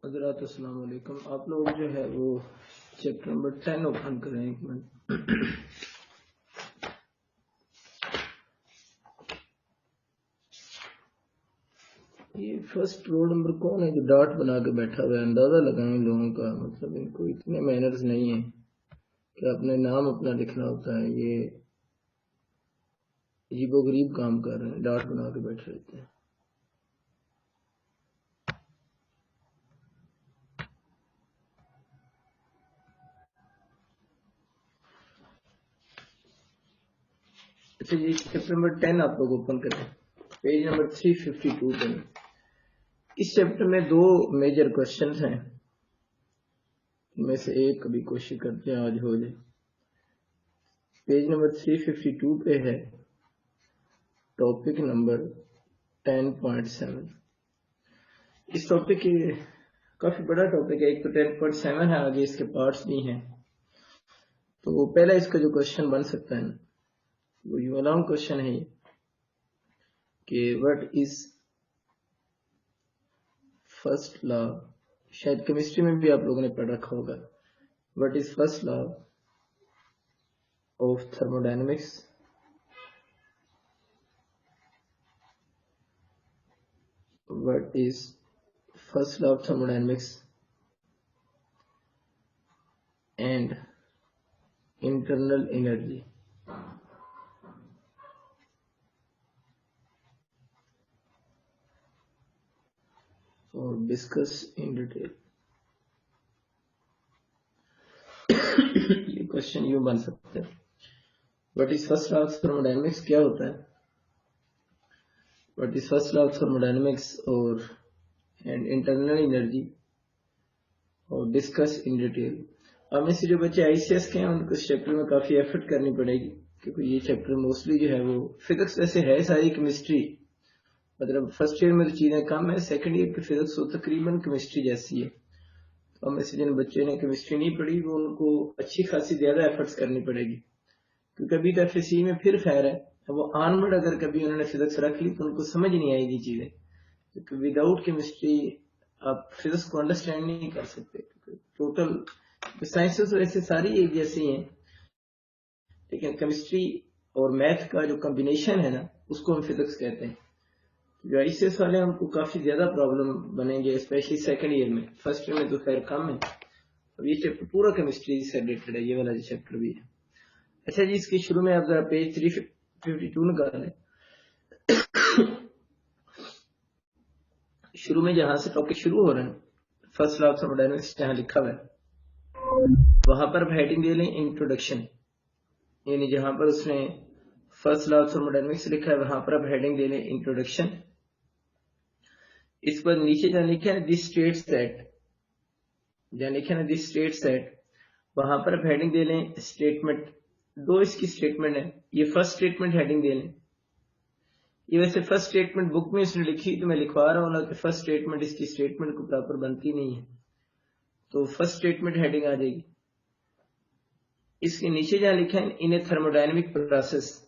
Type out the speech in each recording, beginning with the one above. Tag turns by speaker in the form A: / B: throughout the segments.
A: हज़रात अस्सलाम वालेकुम। आप लोग जो है वो चैप्टर नंबर 10 ओपन करें एक मिनट। ये फर्स्ट रोल नंबर कौन है जो डॉट बना के बैठा हुआ है? अंदाजा लगाएं लोगों का, मतलब इनको इतने मैनर्स नहीं है कि अपने नाम अपना लिखना होता है। ये अजीबोगरीब काम कर रहे हैं, डॉट बना के बैठे रहते हैं। अच्छा जी, चैप्टर नंबर 10 आप लोग ओपन करें, पेज नंबर 352 पे। इस चैप्टर में दो मेजर क्वेश्चन हैं, इनमें से एक कभी कोशिश करते हैं आज हो जाए। पेज नंबर 352 पे है टॉपिक नंबर 10.7। इस टॉपिक की काफी बड़ा टॉपिक है, एक तो 10.7 है, आगे इसके पार्ट्स भी हैं। तो पहला इसका जो क्वेश्चन बन सकता है वो यू लॉन्ग क्वेश्चन है कि व्हाट इज फर्स्ट लॉ। शायद केमिस्ट्री में भी आप लोगों ने पढ़ रखा होगा। What is first law of thermodynamics. What is first law of thermodynamics and internal energy. और डिस्कस इन डिटेल। ये क्वेश्चन यूं बन सकते हैं, what is first law of thermodynamics, क्या होता है, what is first law of thermodynamics और एंड इंटरनल एनर्जी, और डिस्कस इन डिटेल। अब में से जो बच्चे आईसीएस के हैं उनको इस चैप्टर में काफी एफर्ट करनी पड़ेगी, क्योंकि ये चैप्टर मोस्टली जो है वो फिजिक्स वैसे है सारी केमिस्ट्री, मतलब फर्स्ट ईयर में तो चीजें कम है, सेकंड ईयर की फिजिक्स वो तकरीबन केमिस्ट्री जैसी है। तो हमें से जिन बच्चे ने केमिस्ट्री नहीं पढ़ी वो उनको अच्छी खासी ज्यादा एफर्ट्स करनी पड़ेगी, क्योंकि अभी तो एफएससी में फिर खैर है, वो ऑनवर्ड अगर कभी उन्होंने फिजिक्स रख ली तो उनको समझ नहीं आएगी चीजें, क्योंकि विदाउट केमिस्ट्री आप फिजिक्स को अंडरस्टैंड नहीं कर सकते। टोटल साइंसेस वैसे सारी एक जैसी हैं, लेकिन केमिस्ट्री और मैथ का जो कॉम्बिनेशन है ना, उसको हम फिजिक्स कहते हैं। जो आईसीएस वाले हैं उनको काफी ज्यादा प्रॉब्लम बनेंगे, स्पेशली सेकंड ईयर में। फर्स्ट ईयर में तो खैर कम है। और ये चैप्टर पूरा केमिस्ट्री से रिलेटेड है, ये वाला जो चैप्टर भी है। अच्छा जी, इसके शुरू में आप जरा पेज 352 निकालें। शुरू में जहां से टॉपिक शुरू हो रहे हैं, फर्स्ट लॉ ऑफ थर्मोडायनेमिक्स जहां लिखा हुआ है, वहां पर हेडिंग दे लें इंट्रोडक्शन, यानी जहां पर उसने फर्स्ट लॉ ऑफ थर्मोडायनेमिक्स लिखा है वहां पर आप हेडिंग दे लें इंट्रोडक्शन। इस पर नीचे जहां लिखा है दिस स्टेट्स दैट, जहां लिखा है दिस स्टेट्स दैट, वहां पर आप हेडिंग दे लें स्टेटमेंट। दो इसकी स्टेटमेंट है, ये फर्स्ट स्टेटमेंट हेडिंग दे लें। ये वैसे फर्स्ट स्टेटमेंट बुक में इसने लिखी, तो मैं लिखवा रहा हूं ना कि फर्स्ट स्टेटमेंट इसकी स्टेटमेंट को प्रॉपर बनती नहीं है, तो फर्स्ट स्टेटमेंट हेडिंग आ जाएगी। इसके नीचे जहां लिखा है इन ए थर्मोडायनेमिक प्रोसेस,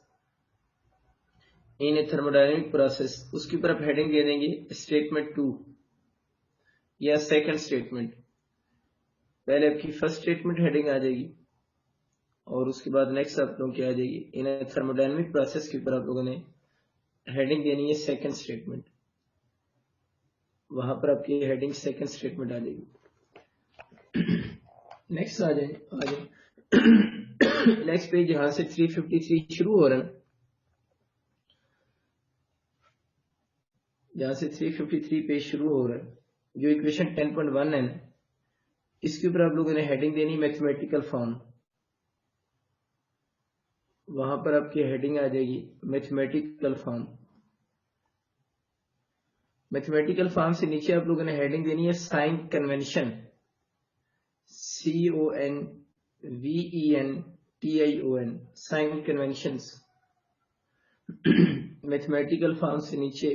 A: इन ए थर्मोडायनेमिक प्रोसेस, उसके ऊपर आप हेडिंग दे देंगे स्टेटमेंट 2 या सेकंड स्टेटमेंट। पहले आपकी फर्स्ट स्टेटमेंट हेडिंग आ जाएगी और उसके बाद नेक्स्ट आप लोगों की आ जाएगी इन ए थर्मोडायनेमिक प्रोसेस के ऊपर आप लोगों ने हेडिंग देनी है सेकंड स्टेटमेंट। वहां पर आपकी हेडिंग सेकंड स्टेटमेंट आ जाएगी। नेक्स्ट आ जाए नेक्स्ट पेज जहां से 353 शुरू हो रहा है, जहां से 353 पेज शुरू हो रहा है, जो इक्वेशन 10.1 है ना, इसके ऊपर आप लोगों ने हेडिंग देनी मैथमेटिकल फॉर्म। वहां पर आपकी हेडिंग आ जाएगी मैथमेटिकल फॉर्म। मैथमेटिकल फॉर्म से नीचे आप लोगों ने हेडिंग देनी है sign convention, CONVENTION, sign conventions. Mathematical form से नीचे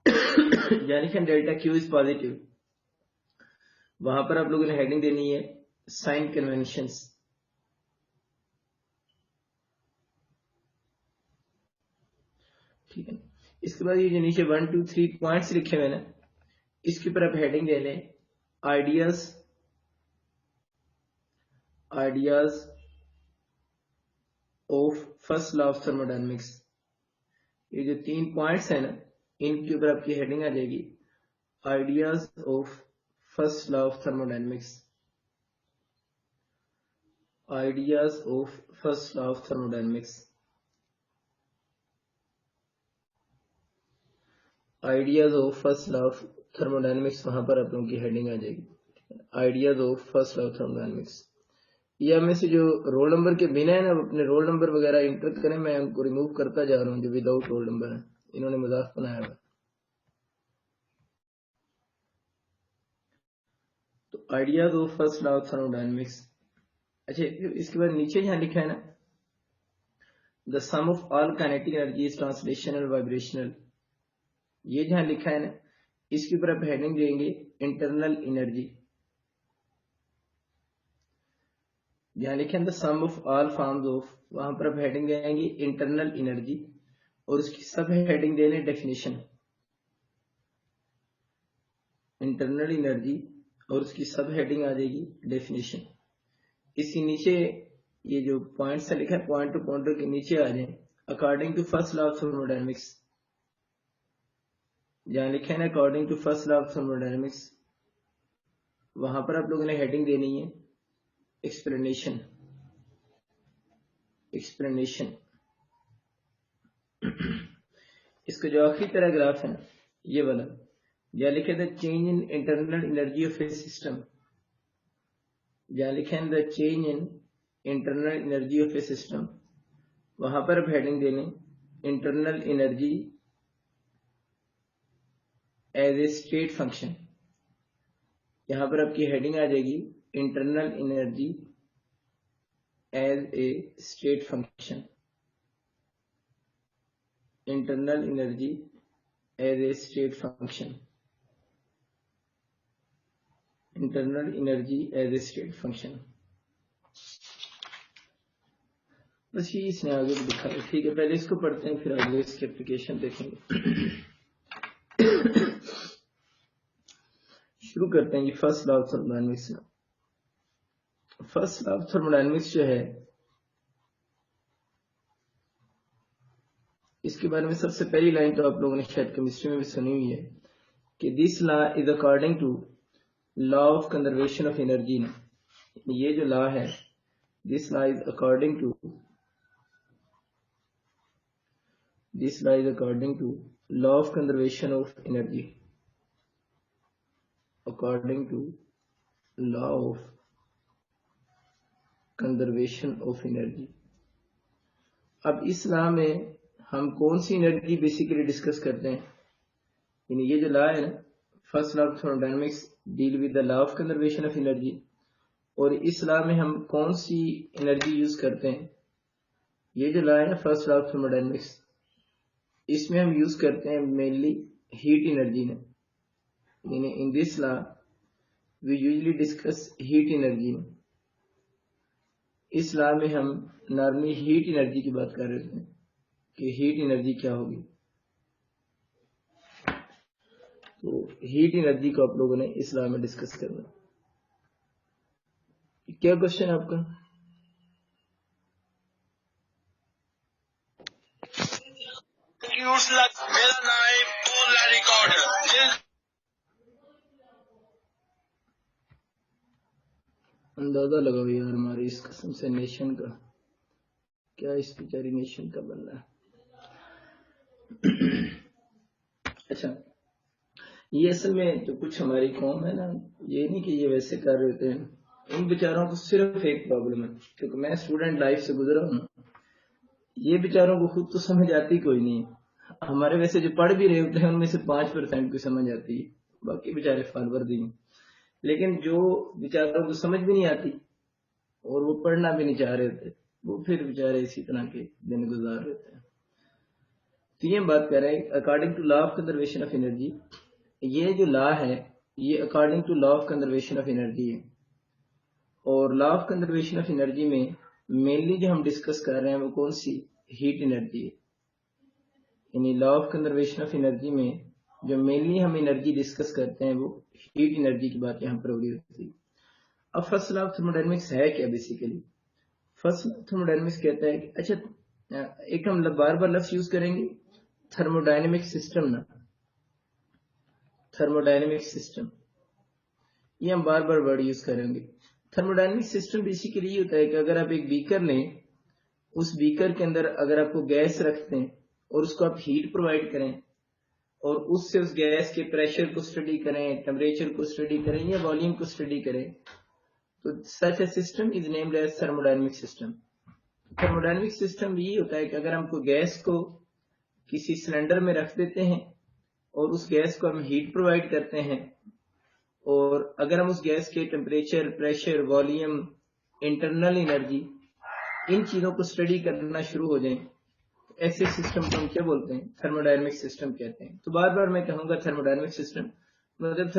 A: यानी कि डेल्टा क्यू इज पॉजिटिव, वहां पर आप लोगों ने हेडिंग देनी है साइन कन्वेंशंस। ठीक है, इसके बाद ये जो नीचे 1 2 3 पॉइंट्स लिखे हुए ना, इसके ऊपर आप हेडिंग दे लें ideas of first law of thermodynamics. ये जो 3 पॉइंट्स है ना, इनके ऊपर आपकी हेडिंग आ जाएगी ideas of first law of thermodynamics. Ideas of first law of thermodynamics. Ideas of first law of thermodynamics, वहां पर आप लोगों की हेडिंग आ जाएगी ideas of first law of thermodynamics. या में से जो रोल नंबर के बिना है ना, अपने रोल नंबर वगैरह इंटर करें, मैं उनको रिमूव करता जा रहा हूँ जो विदाउट रोल नंबर है, इन्होंने मजाक बनाया हुआ। तो ideas of first law of thermodynamics. अच्छा, इसके बाद नीचे यहाँ लिखा है ना, the sum of all kinetic energy is translational vibrational. ये जहां लिखा है ना, इसके ऊपर आप हेडिंग देंगे इंटरनल एनर्जी। जहां लिखे the sum of all forms of, वहां पर आप हेडिंग देंगे इंटरनल एनर्जी, और उसकी सब हेडिंग देने डेफिनेशन। इंटरनल एनर्जी और उसकी सब हेडिंग आ जाएगी डेफिनेशन। इसके नीचे ये जो पॉइंट्स है लिखा है, पॉइंट टू पॉइंट के नीचे आ जाए according to first law of thermodynamics. जहां लिखा है ना according to first law of thermodynamics, वहां पर आप लोगों ने हेडिंग देनी है एक्सप्लेनेशन। एक्सप्लेनेशन। इसका जो आखिरी पैराग्राफ है ना, ये वाला, जहां लिखे the change in internal energy of a system. जहां लिखे the change in internal energy of a system, वहां पर आप हेडिंग देने internal energy as a state function. यहां पर आपकी हेडिंग आ जाएगी internal energy as a state function. Internal energy as a state function. Internal energy as a state function. बस ये इसने आगे भी दिखा है। ठीक है, पहले इसको पढ़ते हैं, फिर आगे इसकी एप्लीकेशन देखेंगे। शुरू करते हैं ये first law of thermodynamics. First law of thermodynamics जो है, इसके बारे में सबसे पहली लाइन तो आप लोगों ने शायद केमिस्ट्री में भी सुनी हुई है कि this law is according to law of conservation of energy. ये जो लॉ है, this law is according to, this law is according to law of conservation of energy. According to law of conservation of energy. अब इस law में हम कौन सी energy basically discuss करते हैं? यानी ये जो लॉ है ना, first law of thermodynamics deal with the law of conservation of energy, और इस लॉ में हम कौन सी एनर्जी यूज करते हैं? ये जो लॉ है फर्स्ट लॉ ऑफ थर्मोडायनेमिक्स, इसमें हम यूज करते हैं मेनली हीट एनर्जी ने। यानी in this law we usually discuss heat energy. इस लॉ में हम नॉर्मली हीट एनर्जी की बात कर रहे थे कि हीट एनर्जी क्या होगी। तो हीट एनर्जी को आप लोगों ने इस लॉ में डिस्कस करना। क्या क्वेश्चन है आपका?
B: मेरा नाम रिकॉर्ड
A: अंदाजा लगाओ यार हमारी इस कसम से नेशन का क्या, इस बेचारी नेशन का बनना है। अच्छा, ये असल में जो कुछ हमारी कौम है ना, ये नहीं कि ये वैसे कर रहे होते हैं, इन बेचारों को सिर्फ एक प्रॉब्लम है, क्योंकि मैं स्टूडेंट लाइफ से गुजरा हूं, ये बेचारों को खुद तो समझ आती कोई नहीं है। हमारे वैसे जो पढ़ भी रहे होते हैं उनमें से 5% को समझ आती है, बाकी बेचारे फॉरवर्ड ही। लेकिन जो बेचारों को समझ भी नहीं आती और वो पढ़ना भी नहीं चाह रहे थे, वो फिर बेचारे इसी तरह के दिन गुजार रहे थे। तो ये बात कर रहे हैं according to law of conservation of energy. ये जो लॉ है ये according to law of conservation of energy है, और law of conservation of energy में मेनली जो हम डिस्कस कर रहे हैं वो कौन सी? हीट एनर्जी है। यानी law of conservation of energy में जो मेनली हम एनर्जी डिस्कस करते हैं वो हीट एनर्जी की बात यहाँ पर हो रही होती है। अब फर्स्ट लॉ ऑफ थर्मोडायनेमिक्स है क्या basically? First law of thermodynamics कहता है कि अच्छा एक हम बार बार लफ्ज यूज करेंगे थर्मोडायनेमिक सिस्टम ना, थर्मोडायनेमिक सिस्टम, ये हम बार बार वर्ड यूज करेंगे। थर्मोडायनेमिक सिस्टम बेसिकली ये होता है कि अगर आप एक बीकर लें, उस बीकर के अंदर अगर आपको गैस रखते हैं और उसको आप हीट प्रोवाइड करें और उससे उस गैस के प्रेशर को स्टडी करें, टेम्परेचर को स्टडी करें या वॉल्यूम को स्टडी करें, तो such a system is named as thermodynamic system. Thermodynamic system ये होता है कि अगर हमको गैस को किसी सिलेंडर में रख देते हैं और उस गैस को हम हीट प्रोवाइड करते हैं और अगर हम उस गैस के temperature, pressure, volume, internal energy, इन चीजों को स्टडी करना शुरू हो जाएं, तो ऐसे सिस्टम को हम क्या बोलते हैं? थर्मोडायनेमिक सिस्टम कहते हैं। तो बार बार मैं कहूंगा थर्मोडायनेमिक सिस्टम मतलब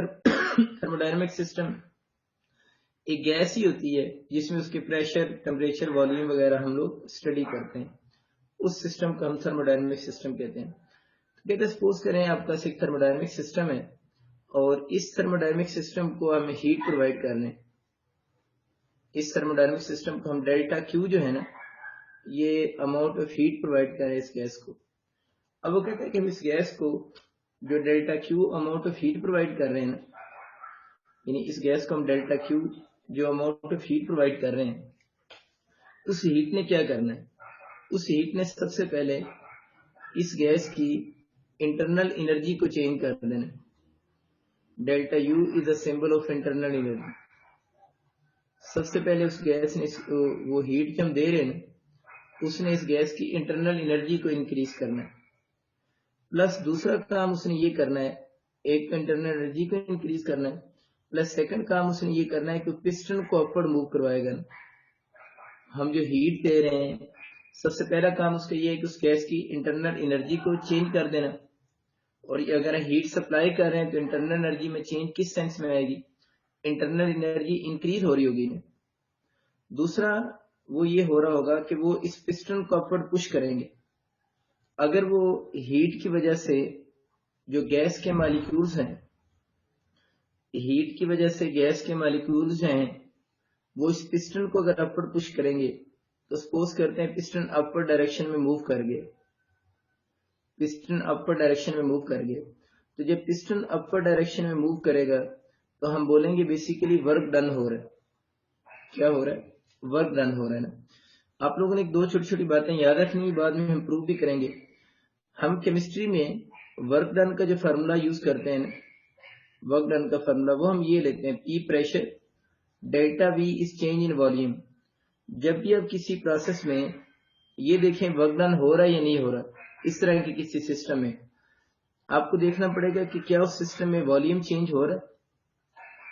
A: थर्मोडायनेमिक सिस्टम एक गैस ही होती है जिसमें उसके प्रेशर, टेम्परेचर, वॉल्यूम वगैरह हम लोग स्टडी करते हैं, उस सिस्टम को हम थर्मोडायनेमिक सिस्टम कहते हैं। तो सपोज करें आपका एक थर्मोडायनेमिक सिस्टम है और इस थर्मोडायनेमिक सिस्टम को हम हीट प्रोवाइड कर रहे हैं। इस थर्मोडायनेमिक सिस्टम को हम डेल्टा क्यू जो है ना, ये अमाउंट ऑफ हीट प्रोवाइड कर रहे हैं इस गैस को। अब वो कहते हैं कि हम इस गैस को जो delta Q amount of heat provide कर रहे हैं ना, यानी इस गैस को हम डेल्टा क्यू जो अमाउंट ऑफ हीट प्रोवाइड कर रहे हैं, उस हीट ने क्या करना है? उस हीट ने सबसे पहले इस गैस की इंटरनल एनर्जी को चेंज कर देना। Delta U is a symbol of internal energy. सबसे पहले उस गैस ने वो हीट जो हम दे रहे हैं, उसने इस गैस की इंटरनल एनर्जी को इंक्रीज करना है। प्लस दूसरा काम उसने ये करना है, एक तो इंटरनल एनर्जी को इंक्रीज करना है, प्लस सेकंड काम उसने ये करना है कि पिस्टन को अपवर्ड मूव करवाएगा। हम जो हीट दे रहे हैं, सबसे पहला काम उसका ये है कि उस गैस की इंटरनल एनर्जी को चेंज कर देना। और अगर हीट सप्लाई कर रहे हैं तो इंटरनल एनर्जी में चेंज किस सेंस में आएगी? इंटरनल एनर्जी इंक्रीज हो रही होगी। दूसरा वो ये हो रहा होगा कि वो इस पिस्टन को अपवर्ड पुश करेंगे। अगर वो हीट की वजह से जो गैस के मॉलिक्यूल्स हैं, हीट की वजह से गैस के मॉलिक्यूल्स हैं, वो इस पिस्टन को अगर अपवर्ड पुश करेंगे, तो सपोज करते हैं पिस्टन अपवर्ड डायरेक्शन में मूव कर गए, पिस्टन अपवर्ड डायरेक्शन में मूव कर गए, तो जब पिस्टन अपवर्ड डायरेक्शन में मूव करेगा तो हम बोलेंगे बेसिकली वर्क डन हो रहा है। क्या हो रहा है? वर्क डन हो रहा है ना। आप लोगों ने एक दो छोटी छोटी बातें याद रखनी, बाद में हम प्रूव भी करेंगे। हम केमिस्ट्री में वर्क डन का जो फार्मूला यूज करते हैं, वर्क डन का फार्मूला वो हम ये लेते हैं, P pressure delta we is change in volume. जब भी आप किसी प्रोसेस में ये देखें वर्क डन हो रहा है या नहीं हो रहा, इस तरह के किसी सिस्टम में आपको देखना पड़ेगा कि क्या उस सिस्टम में वॉल्यूम चेंज हो रहा है।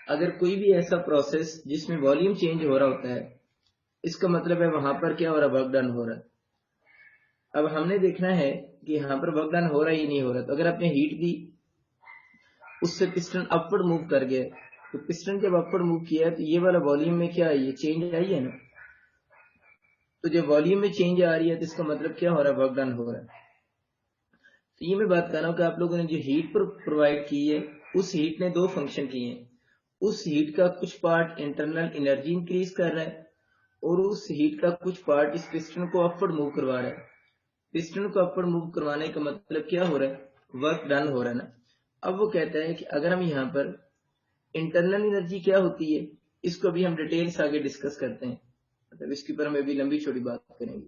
A: अगर कोई भी ऐसा प्रोसेस जिसमें वॉल्यूम चेंज हो रहा होता है, इसका मतलब है वहां पर क्या हो रहा है? वर्क डन हो रहा है। अब हमने देखना है कि यहाँ पर वर्क डन हो रहा है या नहीं हो रहा। तो अगर आपने हीट दी, उससे पिस्टन अपवर्ड मूव कर गया, तो पिस्टन जब अपवर्ड मूव किया है तो ये वाला वॉल्यूम में क्या आई है? चेंज आई है ना। तो जब वॉल्यूम में चेंज आ रही है तो इसका मतलब क्या हो रहा है? वर्क डन हो रहा है। तो ये मैं बात कर रहा हूँ कि आप लोगों ने जो हीट प्रोवाइड की है, उस हीट ने दो फंक्शन किए हैं। उस हीट का कुछ पार्ट इंटरनल एनर्जी इंक्रीज कर रहा है और उस हीट का कुछ पार्ट इस पिस्टन को अपवर्ड मूव करवा रहा है। पिस्टन को अपवर्ड मूव करवाने का मतलब क्या हो रहा है? वर्क डन हो रहा है ना। अब वो कहता है कि अगर हम यहाँ पर इंटरनल एनर्जी क्या होती है, इसको भी हम डिटेल्स आगे डिस्कस करते हैं, मतलब इसके ऊपर हम अभी लंबी छोटी बात करेंगे।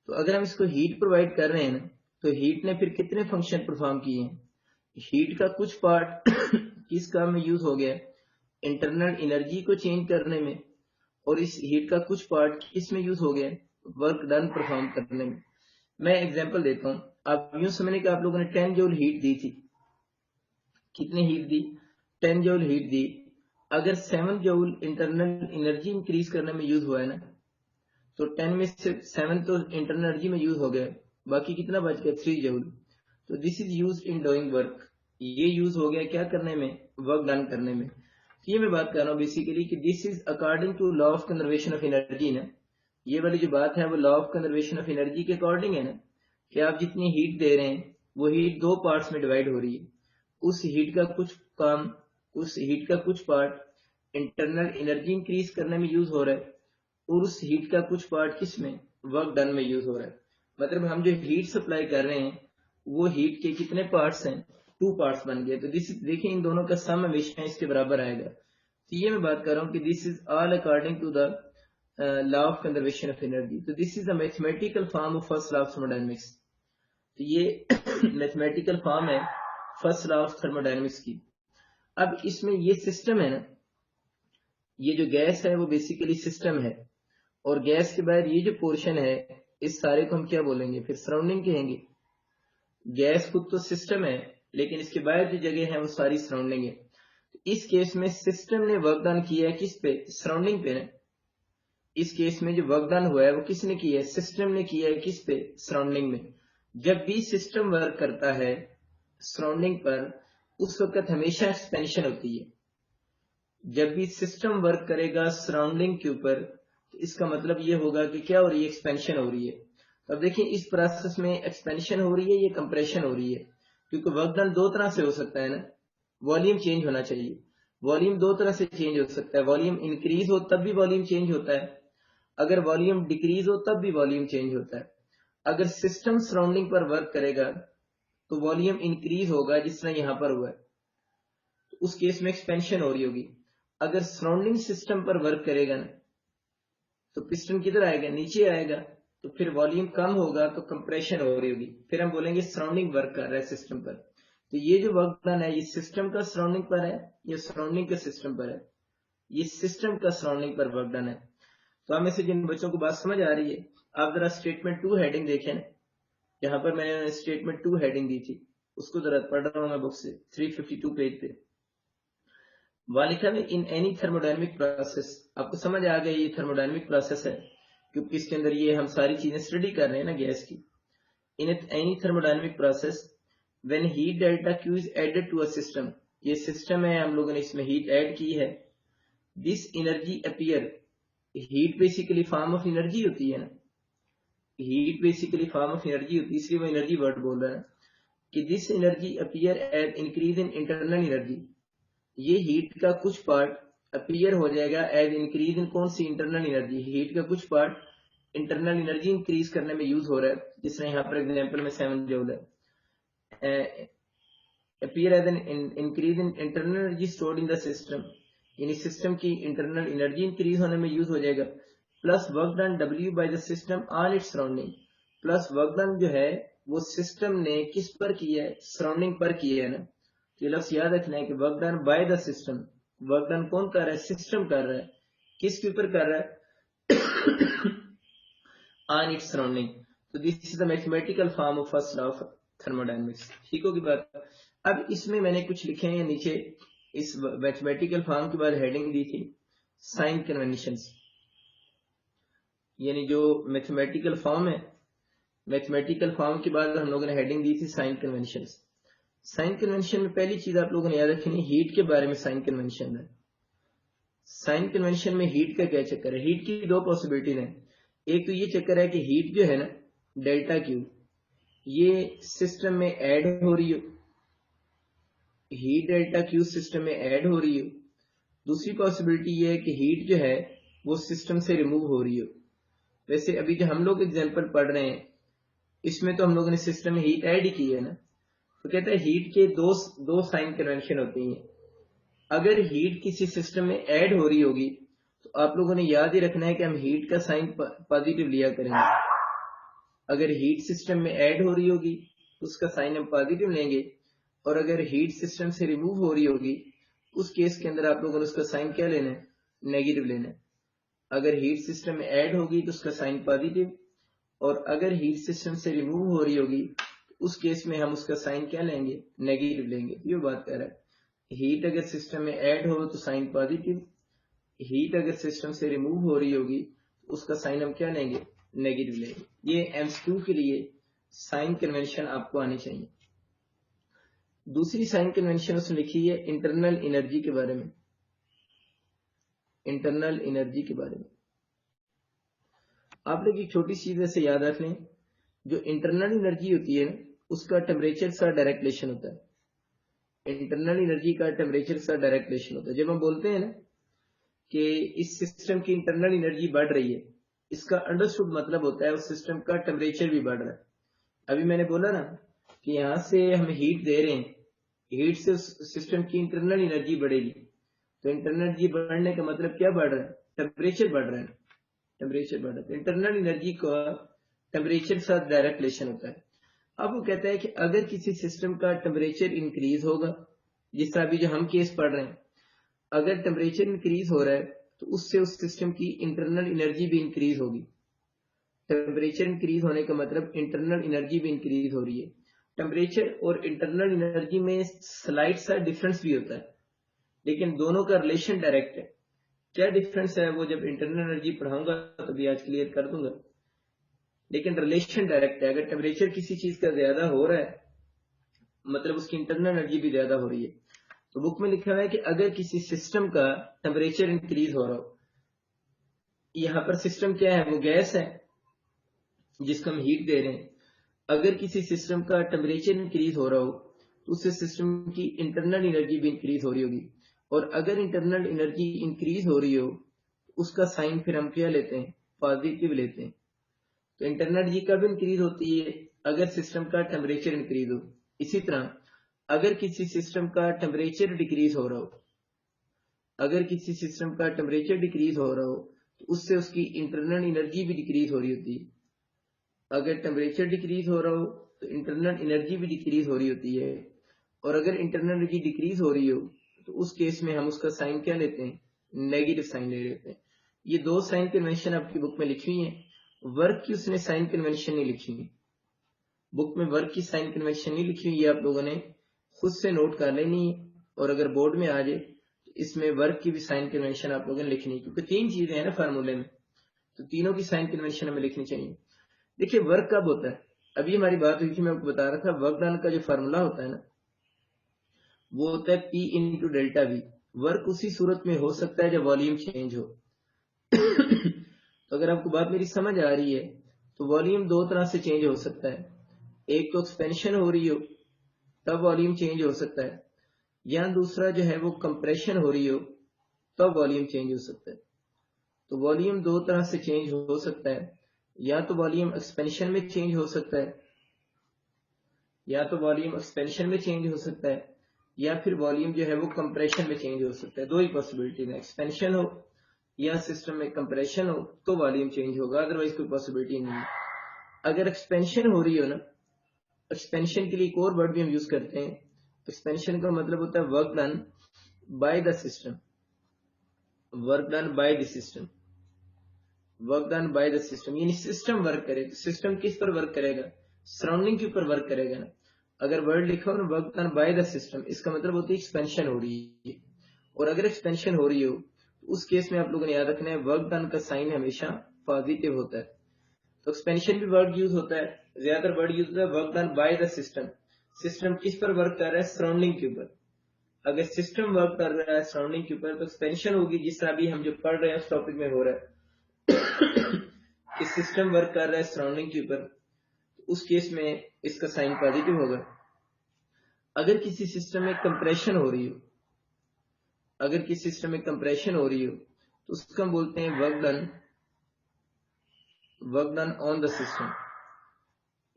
A: तो अगर हम इसको हीट प्रोवाइड कर रहे हैं ना, तो हीट ने फिर कितने फंक्शन परफॉर्म किए हैं? हीट का कुछ पार्ट किस काम में यूज हो गया? इंटरनल एनर्जी को चेंज करने में। और इस हीट का कुछ पार्ट किस में यूज हो गया? वर्क डन परफॉर्म करने में। मैं एग्जांपल देता हूं, आप यूं समझने कि आप लोगों ने 10 जूल हीट दी थी। कितनी हीट दी? 10 जूल हीट दी। अगर 7 जूल इंटरनल एनर्जी इंक्रीज करने में यूज हुआ है ना, तो 10 में से 7 तो इंटरनल एनर्जी में यूज हो गया, बाकी कितना बच गया? 3 जूल। तो this is use in doing work. ये यूज हो गया क्या करने में? वर्क डन करने में। ये मैं बात कर रहा हूँ बेसिकली कि this is according to law of conservation of energy ना। ये वाली जो बात है वो law of conservation of energy के अकॉर्डिंग है ना, कि आप जितनी हीट दे रहे हैं वो हीट दो पार्ट्स में डिवाइड हो रही है। उस हीट का कुछ पार्ट इंटरनल एनर्जी इंक्रीज करने में यूज हो रहा है और उस हीट का कुछ पार्ट किस में, वर्क डन में यूज हो रहा है। मतलब हम जो हीट सप्लाई कर रहे हैं वो हीट के कितने पार्ट्स हैं, 2 पार्ट्स बन गए। तो देखिए इन दोनों का सम हमेशा इसके बराबर आएगा। तो ये मैं बात कर रहा हूँ कि this is all according to the law of conservation of energy. तो this is the mathematical form of first law of thermodynamics. तो ये मैथमेटिकल फॉर्म है फर्स्ट लॉ ऑफ थर्मोडायनेमिक्स की। अब इसमें ये सिस्टम है ना, ये जो गैस है वो बेसिकली सिस्टम है, और गैस के बाद ये जो पोर्शन है इस सारे को हम क्या बोलेंगे, फिर सराउंडिंग कहेंगे। गैस खुद तो सिस्टम है लेकिन इसके बाद जो जगह है वो सारी सराउंडिंग है। इस केस में सिस्टम ने वर्क डन किया है किस पे, सराउंडिंग पे ना। इस केस में जो वर्क डन हुआ है वो किसने किया है, सिस्टम ने किया है किस पे, सराउंडिंग में। जब भी सिस्टम वर्क करता है सराउंडिंग पर उस वक्त हमेशा एक्सपेंशन होती है। जब भी सिस्टम वर्क करेगा सराउंडिंग के ऊपर तो इसका मतलब ये होगा कि क्या हो रही है, एक्सपेंशन हो रही है। अब देखिए इस प्रोसेस में एक्सपेंशन हो रही है, ये कंप्रेशन हो रही है, क्योंकि वर्क डन दो तरह से हो सकता है ना। वॉल्यूम चेंज होना चाहिए, वॉल्यूम दो तरह से चेंज हो सकता है। वॉल्यूम इंक्रीज हो तब भी वॉल्यूम चेंज होता है, अगर वॉल्यूम डिक्रीज हो तब भी वॉल्यूम चेंज होता है। अगर सिस्टम सराउंडिंग पर वर्क करेगा तो वॉल्यूम इंक्रीज होगा जिस तरह यहां पर हुआ है, तो उस केस में एक्सपेंशन हो रही होगी। अगर सराउंडिंग सिस्टम पर वर्क करेगा ना तो पिस्टन किधर आएगा, नीचे आएगा, तो फिर वॉल्यूम कम होगा तो कंप्रेशन हो रही होगी, फिर हम बोलेंगे सराउंडिंग वर्क कर रहा है सिस्टम पर। तो ये जो वर्क डन है ये सिस्टम का सराउंडिंग पर है, ये सराउंडिंग का सिस्टम पर है, ये सिस्टम का सराउंडिंग पर वर्क डन है। तो हमें से जिन बच्चों को बात समझ आ रही है, आप जरा स्टेटमेंट 2 हेडिंग देखें ना, यहाँ पर मैंने स्टेटमेंट 2 हेडिंग दी थी, उसको जरा पढ़ रहा हूं मैं बुक से 352 पेज पे। वहां लिखा है इन एनी थर्मोडायनेमिक प्रोसेस। आपको समझ आ गया ये थर्मोडायनेमिक प्रोसेस है क्योंकि इसके अंदर ये हम सारी चीजें स्टडी कर रहे हैं ना गैस की। In any thermodynamic process when heat delta Q is added to a system, ये सिस्टम है, हम लोगों ने इसमें हीट ऐड की है। This energy appear, heat basically form of energy होती है ना, heat basically form of energy होती है, इसलिए वो एनर्जी वर्ड बोल रहा है कि this energy appear as increase in internal energy. ये हीट का कुछ पार्ट अपीयर हो जाएगा एज इंक्रीज इन कौन सी, इंटरनल एनर्जी। हीट का कुछ पार्ट इंटरनल एनर्जी इंक्रीज करने में यूज हो रहा है, जिसमें यहाँ पर एग्जांपल में 7 जूल है। Appear as an increase in internal energy stored in the system, यानी सिस्टम की इंटरनल एनर्जी इंक्रीज होने में यूज हो जाएगा। Plus work done W by the system on its surrounding, plus work done जो है वो सिस्टम ने किस पर किया है, सराउंडिंग पर किया है ना। तो ये लफ्ज याद रखना है कि work done by the system, work done कौन कर रहा है, सिस्टम कर रहा है, किसके ऊपर कर रहा है, ऑन इट्स सराउंडिंग। तो this is the mathematical form of first law of thermodynamics. ठीक होगी बात। अब इसमें मैंने कुछ लिखे हैं नीचे, इस मैथमेटिकल फॉर्म के बाद हेडिंग दी थी साइन कन्वेंशंस, यानी जो मैथमेटिकल फॉर्म है, मैथमेटिकल फॉर्म के बाद हम लोगों ने हेडिंग दी थी साइन कन्वेंशंस। साइन कन्वेंशन में पहली चीज आप लोगों ने याद रखनी, हीट के बारे में साइन कन्वेंशन है। साइन कन्वेंशन में हीट का क्या चक्कर है, हीट की दो पॉसिबिलिटीज है। एक तो ये चक्कर है कि हीट जो है ना डेल्टा क्यू, ये सिस्टम में ऐड हो रही हो, हीट डेल्टा क्यू सिस्टम में ऐड हो रही हो। दूसरी पॉसिबिलिटी ये है कि हीट जो है वो सिस्टम से रिमूव हो रही हो। वैसे अभी जो हम लोग एग्जांपल पढ़ रहे हैं इसमें तो हम लोगों ने सिस्टम में हीट ऐड ही की है ना। तो कहते हैं हीट के दो साइन कन्वेंशन होती हैं। अगर हीट किसी सिस्टम में ऐड हो रही होगी तो आप लोगों ने याद ही रखना है कि हम हीट का साइन पॉजिटिव लिया करेंगे। अगर हीट सिस्टम में ऐड हो रही होगी तो उसका साइन हम पॉजिटिव लेंगे, और अगर हीट सिस्टम से रिमूव हो रही होगी उस केस के अंदर आप लोगों ने उसका साइन क्या लेना है, नेगेटिव लेना है। अगर हीट सिस्टम में ऐड होगी तो उसका साइन पॉजिटिव, और अगर हीट सिस्टम से रिमूव हो रही होगी उस केस में हम उसका साइन क्या लेंगे, नेगेटिव लेंगे। ये बात कर रहा है, हीट अगर सिस्टम में ऐड हो तो साइन पॉजिटिव, हीट अगर सिस्टम से रिमूव हो रही होगी उसका साइन हम क्या लेंगे, नेगेटिव लेंगे। ये एमसीक्यू के लिए साइन कन्वेंशन आपको आनी चाहिए। दूसरी साइन कन्वेंशन उसने लिखी है इंटरनल एनर्जी के बारे में, इंटरनल एनर्जी के बारे में आप लोग एक छोटी चीज ऐसे याद रख लें, जो इंटरनल एनर्जी होती है उसका टेम्परेचर से डायरेक्ट रिलेशन होता है। इंटरनल एनर्जी का टेम्परेचर के साथ डायरेक्ट रिलेशन होता है। जब हम बोलते हैं ना कि इस सिस्टम की इंटरनल एनर्जी बढ़ रही है, इसका अंडरस्टूड मतलब होता है उस सिस्टम का टेम्परेचर भी बढ़ रहा है। अभी मैंने बोला ना कि यहाँ से हम हीट दे रहे हैं, हीट से उस सिस्टम की इंटरनल एनर्जी बढ़ेगी, तो इंटरनल एनर्जी बढ़ने का मतलब क्या बढ़ रहा है? टेम्परेचर बढ़ रहा है, टेम्परेचर बढ़ रहा है। तो इंटरनल एनर्जी का टेम्परेचर के साथ डायरेक्ट रिलेशन होता है। अब वो कहता है कि अगर किसी सिस्टम का टेम्परेचर इंक्रीज होगा, जिस तरह अभी जो हम केस पढ़ रहे हैं, अगर टेम्परेचर इंक्रीज हो रहा है तो उससे उस सिस्टम की इंटरनल एनर्जी भी इंक्रीज होगी। टेम्परेचर इंक्रीज होने का मतलब इंटरनल एनर्जी भी इंक्रीज हो रही है। टेम्परेचर और इंटरनल एनर्जी में स्लाइट सा डिफरेंस भी होता है, लेकिन दोनों का रिलेशन डायरेक्ट है। क्या डिफरेंस है वो जब इंटरनल एनर्जी पढ़ाऊंगा तभी आज क्लियर कर दूंगा, लेकिन रिलेशन डायरेक्ट है। अगर टेम्परेचर किसी चीज का ज्यादा हो रहा है मतलब उसकी इंटरनल एनर्जी भी ज्यादा हो रही है। तो बुक में लिखा हुआ है कि अगर किसी सिस्टम का टेम्परेचर इंक्रीज हो रहा हो, यहाँ पर सिस्टम क्या है? वो गैस है जिसको हम हीट दे रहे हैं। अगर किसी सिस्टम का टेम्परेचर इंक्रीज हो रहा हो तो उससे सिस्टम की इंटरनल एनर्जी भी इंक्रीज हो रही होगी, और अगर इंटरनल एनर्जी इंक्रीज हो रही हो उसका साइन फिर हम क्या लेते हैं? पॉजिटिव लेते हैं। तो इंटरनल एनर्जी कब इंक्रीज होती है? अगर सिस्टम का टेम्परेचर इंक्रीज हो। इसी तरह अगर किसी सिस्टम का टेम्परेचर डिक्रीज हो रहा हो, अगर किसी सिस्टम का टेम्परेचर डिक्रीज हो रहा हो तो उससे उसकी इंटरनल एनर्जी भी डिक्रीज हो रही होती है। अगर टेम्परेचर डिक्रीज हो रहा हो तो इंटरनल एनर्जी भी डिक्रीज हो रही होती है, और अगर इंटरनल एनर्जी डिक्रीज हो रही हो तो उस केस में हम उसका साइन क्या लेते हैं? नेगेटिव साइन ले लेते हैं। ये दो साइन कन्वेंशन आपकी बुक में लिखी हुई है। वर्क की उसने साइन कन्वेंशन नहीं लिखी हुई, बुक में वर्क की साइन कन्वेंशन नहीं लिखी हुई, ये आप लोगों ने खुद से नोट कर लेनी है। और अगर बोर्ड में आ जाए तो इसमें वर्क की भी साइन कन्वेंशन आप लोगों ने लिखनी है, क्योंकि तीन चीजें हैं ना फार्मूले में, तो तीनों की साइन कन्वेंशन हमें लिखनी चाहिए। देखिए वर्क कब होता है? अभी हमारी बात हुई थी, मैं आपको बता रहा था वर्क डन का जो फार्मूला होता है ना वो होता है P into delta we. Work उसी सूरत में हो सकता है जब वॉल्यूम चेंज हो। तो अगर आपको बात मेरी समझ आ रही है तो वॉल्यूम दो तरह से चेंज हो सकता है। एक तो एक्सपेंशन हो रही हो तब वॉल्यूम चेंज हो सकता है, या दूसरा जो है वो कंप्रेशन हो रही हो तब वॉल्यूम चेंज हो सकता है। तो वॉल्यूम दो तरह से चेंज हो सकता है, या तो वॉल्यूम एक्सपेंशन में चेंज हो सकता है, या तो वॉल्यूम एक्सपेंशन में चेंज हो सकता है, या फिर वॉल्यूम जो है वो कंप्रेशन में चेंज हो सकता है। दो ही पॉसिबिलिटी है, एक्सपेंशन हो या सिस्टम में कंप्रेशन हो तो वॉल्यूम चेंज होगा, अदरवाइज कोई पॉसिबिलिटी नहीं है। अगर एक्सपेंशन हो रही हो ना, एक्सपेंशन के लिए एक और वर्ड भी हम यूज करते हैं। एक्सपेंशन का मतलब होता है work done by the system, work done by the system, work done by the system, यानी सिस्टम वर्क करे। तो सिस्टम किस पर वर्क करेगा? सराउंडिंग के ऊपर वर्क करेगा ना। अगर वर्ड लिखा हो ना work done by the system, इसका मतलब होती है एक्सपेंशन हो रही है। और अगर एक्सपेंशन हो रही हो तो उस केस में आप लोगों ने याद रखना है वर्क डन का साइन हमेशा पॉजिटिव होता है। तो एक्सपेंशन भी वर्ड यूज होता है, ज्यादातर वर्ड यूज होता है work done by the system. System किस पर वर्क कर रहा है? सराउंडिंग के ऊपर। अगर सिस्टम वर्क कर रहा है सराउंडिंग के ऊपर तो एक्सपेंशन होगी, जिस तरह भी हम जो पढ़ रहे हैं उस टॉपिक में हो रहा है कि सिस्टम वर्क कर रहा है सराउंडिंग के ऊपर, तो उस केस में इसका साइन पॉजिटिव होगा। अगर किसी सिस्टम में कंप्रेशन हो रही हो, अगर किसी सिस्टम में कंप्रेशन हो रही हो तो उसको हम बोलते हैं work done on the system.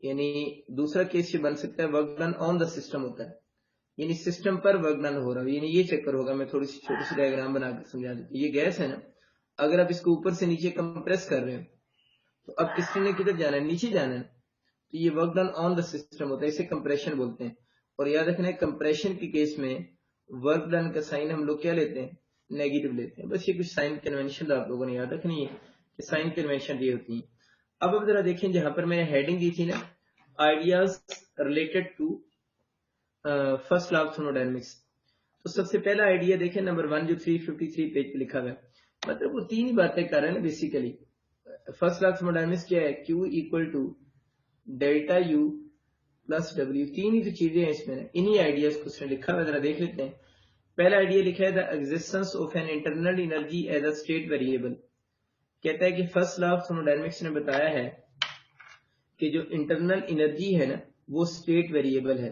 A: यानी दूसरा केस ये बन सकता है work done on the system होता है, यानी सिस्टम पर वर्क डन हो रहा है। यानी ये चक्कर होगा, मैं थोड़ी सी छोटी सी डायग्राम बनाकर समझा देता हूँ। ये गैस है ना, अगर आप इसको ऊपर से नीचे कंप्रेस कर रहे हो तो अब किसने ने किधर जाना है? नीचे जाना है। तो ये work done on the system होता है, इसे कंप्रेशन बोलते हैं। और याद रखना है कंप्रेशन के केस में वर्क डन का साइन हम लोग क्या लेते हैं? नेगेटिव लेते हैं। बस ये कुछ साइन कन्वेंशन आप लोगों ने याद रखनी है कि साइन कन्वेंशन ये होती है। अब जरा देखें, जहां पर मैंने हेडिंग दी थी ना, ideas related to first law of thermodynamics, तो सबसे पहला आइडिया देखें नंबर 1 जो 353 पेज पे लिखा हुआ है। मतलब वो तीन ही बातें कर रहे हैं basically. First law of thermodynamics क्या है? Q equal to delta U plus W। तीन ही तो चीजें हैं इसमें, इन्हीं आइडियाज को उसने लिखा हुआ, जरा देख लेते हैं। पहला आइडिया लिखा है the existence of an internal energy as a state variable. कहता है कि फर्स्ट लॉ ऑफ थर्मोडायनेमिक्स ने बताया है कि जो इंटरनल एनर्जी है ना वो स्टेट वेरिएबल है।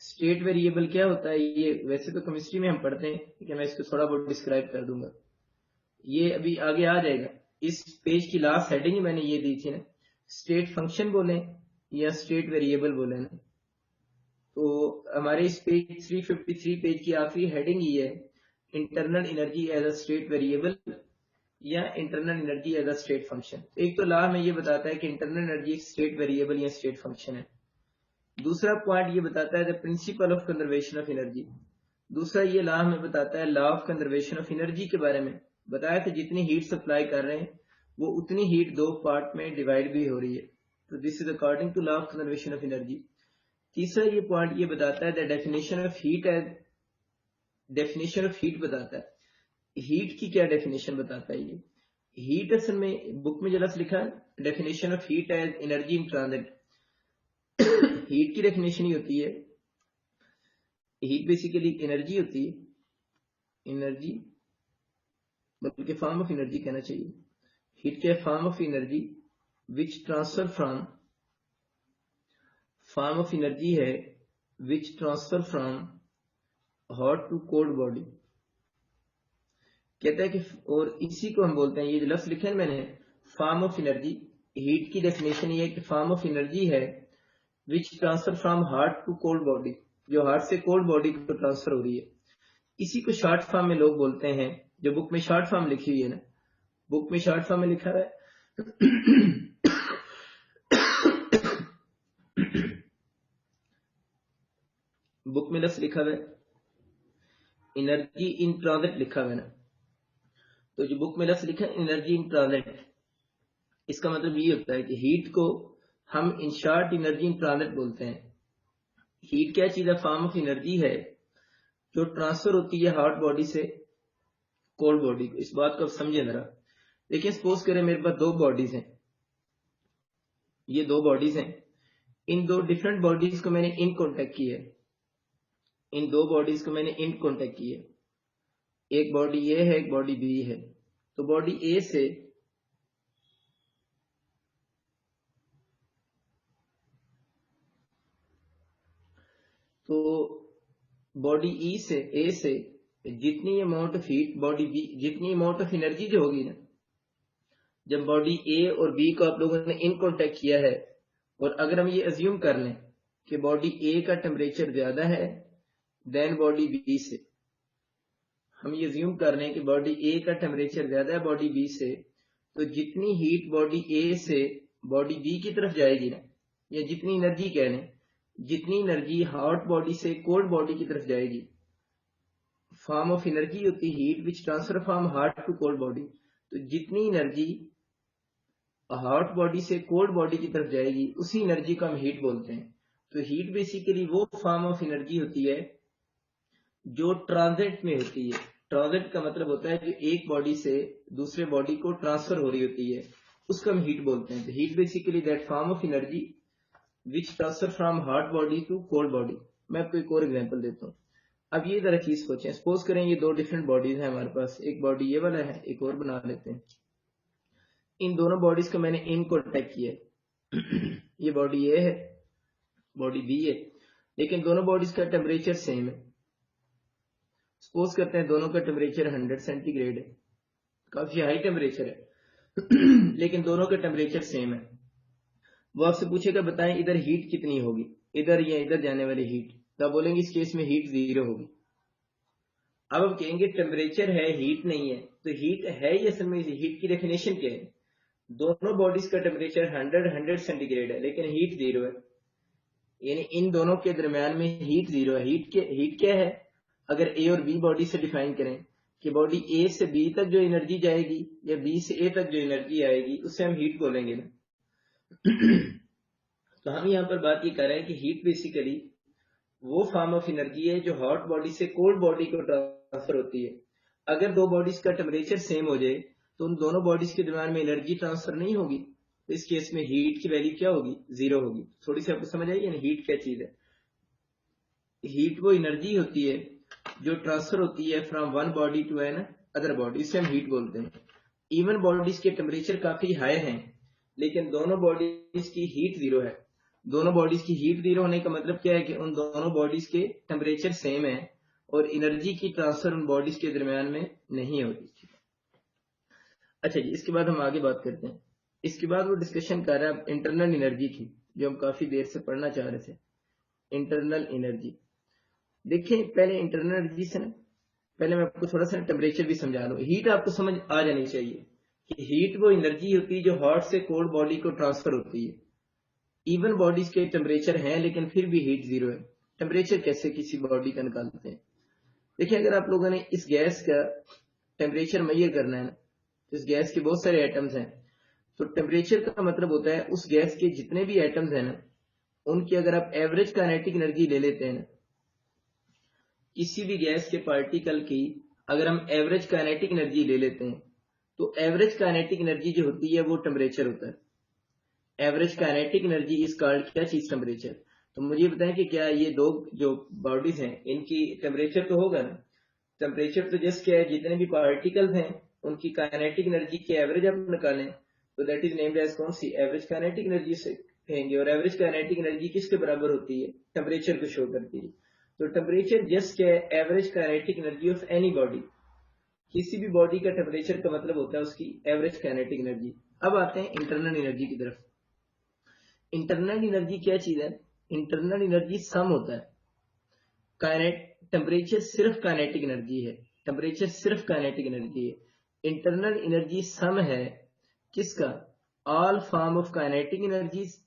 A: स्टेट वेरिएबल क्या होता है, ये वैसे तो केमिस्ट्री में हम पढ़ते हैं, लेकिन मैं इसको थोड़ा बहुत डिस्क्राइब कर दूंगा, ये अभी आगे आ जाएगा। इस पेज की लास्ट हेडिंग ही मैंने ये दी थी ना, स्टेट फंक्शन बोले या स्टेट वेरिएबल बोले ना, तो हमारे इस पेज 353 पेज की आखिरी हेडिंग ये है, internal energy as a state variable या internal energy as a state function. एक तो लॉ में ये बताता है कि इंटरनल एनर्जी एक स्टेट वेरिएबल या स्टेट फंक्शन है। दूसरा पॉइंट ये बताता है the principle of conservation of energy. दूसरा ये लॉ हमें बताता है law of conservation of energy के बारे में, बताया कि जितनी हीट सप्लाई कर रहे हैं वो उतनी हीट दो पार्ट में डिवाइड भी हो रही है, तो this is according to law of conservation of energy. तीसरा ये पॉइंट ये बताता है the definition of heat as, definition of heat बताता है, हीट की क्या डेफिनेशन बताता है ये। हीट असल में बुक में जो लफ्ज लिखा है definition of heat as energy in transit, heat की डेफिनेशन ही होती है, हीट बेसिकली एनर्जी होती है, एनर्जी बल्कि फॉर्म ऑफ एनर्जी कहना चाहिए, हीट के form of energy which transfer from, form of energy है which transfer from hot to cold body, कहता है कि, और इसी को हम बोलते हैं, ये जो लफ्ज लिखे हैं मैंने फॉर्म ऑफ एनर्जी, हीट की डेफिनेशन ये है कि फॉर्म ऑफ एनर्जी है which transfer from hot to cold body, जो हार्ट से कोल्ड बॉडी को ट्रांसफर हो रही है। इसी को शॉर्ट फॉर्म में लोग बोलते हैं, जो बुक में शॉर्ट फॉर्म लिखी हुई है ना, बुक में शॉर्ट फॉर्म में लिखा है बुक में लफ्ज लिखा हुआ है एनर्जी इन ट्रांजिट लिखा हुआ है ना, तो जो बुक में लफ्ज लिखा है एनर्जी इन ट्रांजिट, इसका मतलब ये होता है कि हीट को हम in short energy in transit बोलते हैं। हीट क्या चीज है, फॉर्म ऑफ एनर्जी है जो ट्रांसफर होती है हॉट बॉडी से कोल्ड बॉडी को। इस बात को आप समझे जरा। देखिए सपोज करें मेरे पास दो बॉडीज हैं, ये दो बॉडीज हैं, इन दो डिफरेंट बॉडीज को मैंने इन कांटेक्ट किया है, इन दो बॉडीज को मैंने इन कांटेक्ट किया है, एक बॉडी ए है एक बॉडी बी है। तो बॉडी ए से बॉडी ई से ए से जितनी amount of heat body B, जितनी अमाउंट ऑफ एनर्जी जो होगी ना, जब बॉडी ए और बी को आप लोगों ने इन कांटेक्ट किया है, और अगर हम ये अज्यूम कर लें कि बॉडी ए का टेम्परेचर ज्यादा है देन बॉडी बी से, हम ये अज्यूम कर लें कि बॉडी ए का टेम्परेचर ज्यादा है बॉडी बी से, तो जितनी हीट बॉडी ए से बॉडी बी की तरफ जाएगी ना, या जितनी एनर्जी कह लें, जितनी एनर्जी हॉट बॉडी से कोल्ड बॉडी की तरफ जाएगी, फॉर्म ऑफ एनर्जी होती है heat which transfer from hot to cold body, तो जितनी एनर्जी हॉट बॉडी से कोल्ड बॉडी की तरफ जाएगी उसी एनर्जी को हम हीट बोलते हैं। तो हीट बेसिकली वो फॉर्म ऑफ एनर्जी होती है जो ट्रांजिट में होती है। ट्रांजिट का मतलब होता है जो एक बॉडी से दूसरे बॉडी को ट्रांसफर हो रही होती है, उसको हम हीट बोलते हैं। तो heat basically that form of energy which transfer from hot body to cold body. मैं आपको एक और एग्जांपल देता हूँ। अब ये जरा चीज सोचें, सपोज करें ये दो डिफरेंट बॉडीज हैं हमारे पास, एक बॉडी ये वाला है, एक और बना लेते हैं। इन दोनों बॉडीज को मैंने इन कांटेक्ट किया ये बॉडी ए है बॉडी बी है, लेकिन दोनों बॉडीज का टेम्परेचर सेम है। सपोज करते हैं दोनों का टेम्परेचर 100 सेंटीग्रेड है, काफी हाई टेम्परेचर है लेकिन दोनों का टेम्परेचर सेम है। वो आपसे पूछेगा बताएं इधर हीट कितनी होगी, इधर या इधर जाने वाली हीट, तो आप बोलेंगे इस केस में हीट 0 होगी। अब हम कहेंगे टेम्परेचर है हीट नहीं है, तो हीट है ये असल में, हीट की डेफिनेशन क्या है, दोनों बॉडीज का टेम्परेचर 100 सेंटीग्रेड है लेकिन हीट 0 है, यानी इन दोनों के दरमियान में हीट 0 है। हीट क्या है, अगर ए और बी बॉडी से डिफाइन करें कि बॉडी ए से बी तक जो एनर्जी जाएगी या बी से ए तक जो एनर्जी आएगी उसे हम हीट बोलेंगे ना तो हम यहाँ पर बात ये कर रहे हैं कि हीट बेसिकली वो फॉर्म ऑफ एनर्जी है जो हॉट बॉडी से कोल्ड बॉडी को ट्रांसफर होती है। अगर दो बॉडीज का टेम्परेचर सेम हो जाए तो उन दोनों बॉडीज के दरमियान में एनर्जी ट्रांसफर नहीं होगी, तो इस केस में हीट की वैल्यू क्या होगी, 0 होगी। थोड़ी सी आपको समझ आई हीट क्या चीज है। हीट वो एनर्जी होती है जो ट्रांसफर होती है from one body to another body, इसे हम हीट बोलते हैं। इवन बॉडीज के टेम्परेचर काफी हाई हैं लेकिन दोनों बॉडीज की हीट 0 है, दोनों बॉडीज की हीट जीरो होने का मतलब क्या है कि उन दोनों बॉडीज के टेम्परेचर सेम है और एनर्जी की ट्रांसफर उन बॉडीज के दरमियान में नहीं होती। अच्छा जी, इसके बाद हम आगे बात करते हैं। इसके बाद वो डिस्कशन कर रहा है इंटरनल एनर्जी की, जो हम काफी देर से पढ़ना चाह रहे थे। इंटरनल एनर्जी देखिए, पहले इंटरनल एनर्जी से ना पहले मैं आपको थोड़ा सा टेम्परेचर भी समझा लूं। हीट आपको समझ आ जानी चाहिए कि हीट वो एनर्जी होती है जो हॉट से कोल्ड बॉडी को ट्रांसफर होती है। इवन बॉडीज के टेम्परेचर है लेकिन फिर भी हीट जीरो है। टेम्परेचर कैसे किसी बॉडी का निकालते हैं? देखिए, अगर आप लोगों ने इस गैस का टेम्परेचर मेजर करना है ना, तो इस गैस के बहुत सारे एटम्स हैं, तो टेम्परेचर का मतलब होता है उस गैस के जितने भी एटम्स हैं ना, उनकी अगर आप एवरेज काइनेटिक एनर्जी ले लेते हैं ना, किसी भी गैस के पार्टिकल की अगर हम एवरेज काइनेटिक एनर्जी ले लेते हैं, तो एवरेज काइनेटिक एनर्जी जो होती है वो टेम्परेचर होता है। Average kinetic energy is called क्या चीज? टेम्परेचर। तो मुझे बताएं कि क्या ये दो जो बॉडीज हैं इनकी टेम्परेचर तो होगा ना? टेम्परेचर तो जस्ट क्या है, जितने भी पार्टिकल्स हैं उनकी काइनेटिक एनर्जी की एवरेज आप निकालें, तो दैट इज नेम्ड एज कौन सी? एवरेज काइनेटिक एनर्जी से कहेंगे। और एवरेज काइनेटिक एनर्जी किसके बराबर होती है? टेम्परेचर को शो करती है। तो टेम्परेचर जस्ट क्या है? Average kinetic energy of any body. किसी भी बॉडी का टेम्परेचर का मतलब होता है उसकी एवरेज काइनेटिक एनर्जी। अब आते हैं इंटरनल एनर्जी की तरफ। इंटरनल एनर्जी क्या चीज है? इंटरनल एनर्जी सम होता है। टेम्परेचर सिर्फ काइनेटिक एनर्जी है। टेम्परेचर सिर्फ काइनेटिक एनर्जी है। इंटरनल एनर्जी सम है किसका? All form of kinetic energies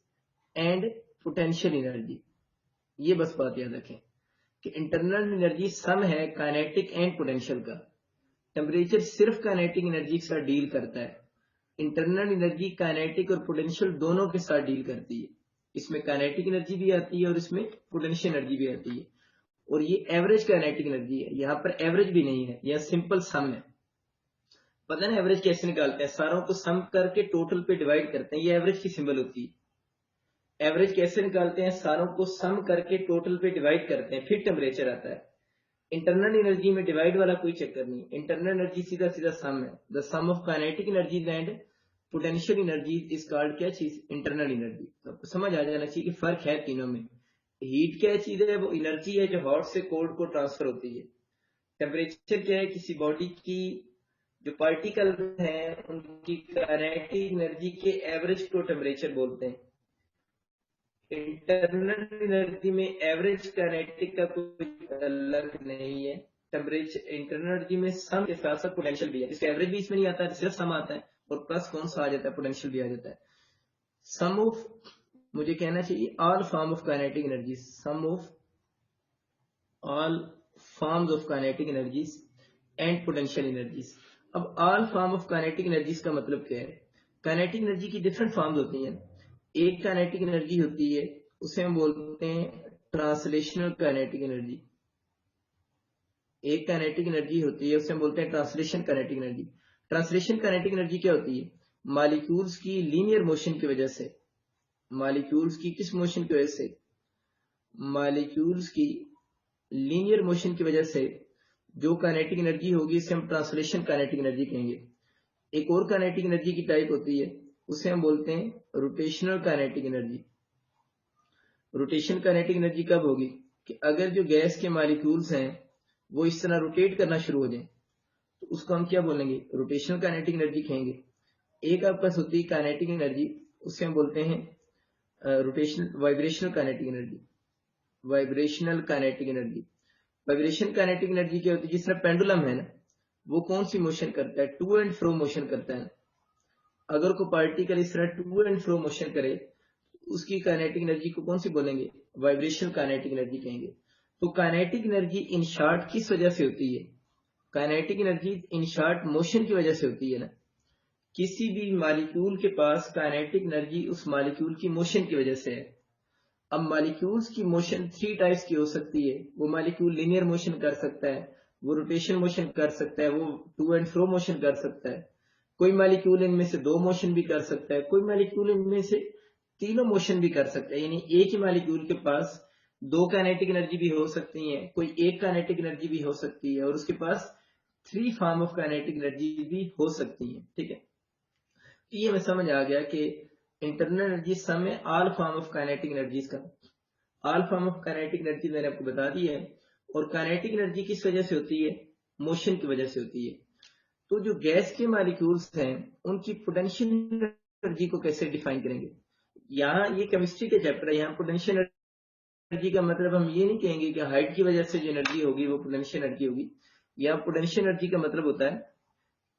A: and potential energy. ये बस बात याद रखें कि इंटरनल एनर्जी सम है काइनेटिक एंड पोटेंशियल का। टेम्परेचर सिर्फ काइनेटिक एनर्जी के साथ डील करता है। इंटरनल एनर्जी काइनेटिक और पोटेंशियल दोनों के साथ डील करती है। इसमें काइनेटिक एनर्जी भी आती है और इसमें पोटेंशियल एनर्जी भी आती है। और ये एवरेज काइनेटिक एनर्जी है, यहाँ पर एवरेज भी नहीं है, यह सिंपल सम है। पता ना एवरेज कैसे निकालते हैं? सारों को सम करके टोटल पे डिवाइड करते हैं, ये एवरेज की सिंबल होती है। एवरेज कैसे निकालते हैं? सारों को सम करके टोटल पे डिवाइड करते हैं, फिर टेम्परेचर आता है। इंटरनल एनर्जी में डिवाइड वाला कोई चक्कर नहीं। इंटरनल एनर्जी सीधा सीधा सम है। The sum of kinetic energy and potential energy is called क्या चीज? Internal energy. तो आपको समझ आ जाना चाहिए कि फर्क है तीनों में। हीट क्या चीज है? वो एनर्जी है जो हॉट से कोल्ड को ट्रांसफर होती है। टेम्परेचर क्या है? किसी बॉडी की जो पार्टिकल हैं उनकी काइनेटिक एनर्जी के एवरेज को टेम्परेचर बोलते हैं। इंटरनल एनर्जी में एवरेज काइनेटिक का कोई अलग नहीं है। टेम्परेचर इंटरनल एनर्जी में सम के साथ साथ पोटेंशियल भी है। इसका एवरेज भी इसमें नहीं आता है, सिर्फ सम आता है और प्लस कौन सा आ जाता है? पोटेंशियल भी आ जाता है। सम ऑफ, मुझे कहना चाहिए all form of kinetic energy, sum of all forms of kinetic energies and potential energies. अब all form of kinetic energies का मतलब क्या है? काइनेटिक एनर्जी की डिफरेंट फॉर्म्स होती हैं। एक काइनेटिक एनर्जी होती है उसे हम बोलते हैं ट्रांसलेशनल काइनेटिक एनर्जी। एक काइनेटिक एनर्जी होती है उसे हम बोलते हैं translation kinetic energy. Translation kinetic energy क्या होती है? मॉलिक्यूल्स की लीनियर मोशन की वजह से, मॉलिक्यूल्स की किस मोशन की वजह से? मॉलिक्यूल्स की लीनियर मोशन की वजह से जो काइनेटिक एनर्जी होगी इसे हम ट्रांसलेशन काइनेटिक एनर्जी कहेंगे। एक और काइनेटिक एनर्जी की टाइप होती है उसे हम बोलते हैं rotational kinetic energy. Rotation kinetic energy कब होगी? कि अगर जो गैस के मॉलिक्यूल्स हैं वो इस तरह रोटेट करना शुरू हो जाए तो उसको हम क्या बोलेंगे? रोटेशनल काइनेटिक एनर्जी कहेंगे। एक आपके पास होती है काइनेटिक एनर्जी, उसे हम बोलते हैं rotational vibrational kinetic energy. Vibrational kinetic energy, vibration kinetic energy क्या होती है? जिस तरह पेंडुलम है ना, वो कौन सी मोशन करता है? टू एंड फ्रो मोशन करता है। अगर कोई पार्टिकल इस तरह टू एंड फ्रो मोशन करे उसकी काइनेटिक एनर्जी को कौन सी बोलेंगे? वाइब्रेशनल काइनेटिक एनर्जी कहेंगे। तो काइनेटिक एनर्जी इन शॉर्ट किस वजह से होती है? Kinetic energy in short motion की वजह से होती है ना। किसी भी मॉलिक्यूल के पास काइनेटिक एनर्जी उस मॉलिक्यूल की मोशन की वजह से है। अब मॉलिक्यूल्स की मोशन थ्री टाइप्स की हो सकती है। वो मॉलिक्यूल लीनियर मोशन कर सकता है, वो रोटेशन मोशन कर सकता है, वो टू एंड फ्रो मोशन कर सकता है। कोई मॉलिक्यूल इनमें से दो मोशन भी कर सकता है, कोई मॉलिक्यूल इनमें से तीनों मोशन भी कर सकता है। यानी एक ही मॉलिक्यूल के पास दो काइनेटिक एनर्जी भी हो सकती है, कोई एक काइनेटिक एनर्जी भी हो सकती है और उसके पास three form of kinetic energy भी हो सकती है। ठीक है, ये हमें समझ आ गया कि इंटरनल एनर्जी सम है all form of kinetic energies का। All form of kinetic energy मैंने आपको बता दी है। और काइनेटिक एनर्जी किस वजह से होती है? मोशन की वजह से होती है। तो जो गैस के मॉलिक्यूल्स हैं उनकी पोटेंशियल एनर्जी को कैसे डिफाइन करेंगे? यहाँ ये केमिस्ट्री के चैप्टर है, यहाँ पोटेंशियल एनर्जी का मतलब हम ये नहीं कहेंगे कि हाइट की वजह से जो एनर्जी होगी वो पोटेंशियल एनर्जी होगी। यहाँ पोटेंशियल एनर्जी का मतलब होता है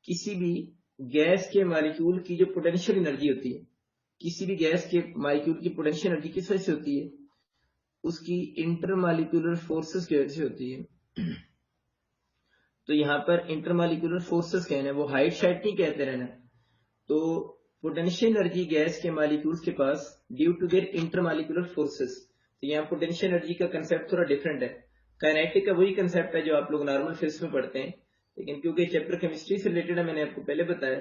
A: किसी भी गैस के मॉलिक्यूल की जो पोटेंशियल एनर्जी होती है, किसी भी गैस के मॉलिक्यूल की पोटेंशियल एनर्जी किस वजह से होती है? उसकी इंटरमॉलिक्यूलर फोर्सेस की वजह से होती है। तो यहाँ पर इंटरमॉलिक्यूलर फोर्सेस कहना है, वो हाइट शाइट नहीं कहते रहना। तो पोटेंशियल एनर्जी गैस के मॉलिक्यूल्स के पास due to their intermolecular forces. तो यहाँ पोटेंशियल एनर्जी का कंसेप्ट थोड़ा डिफरेंट है। काइनेटिक का वही कंसेप्ट है जो आप लोग नॉर्मल फिजिक्स में पढ़ते हैं, लेकिन क्योंकि चैप्टर केमिस्ट्री से रिलेटेड है मैंने आपको पहले बताया।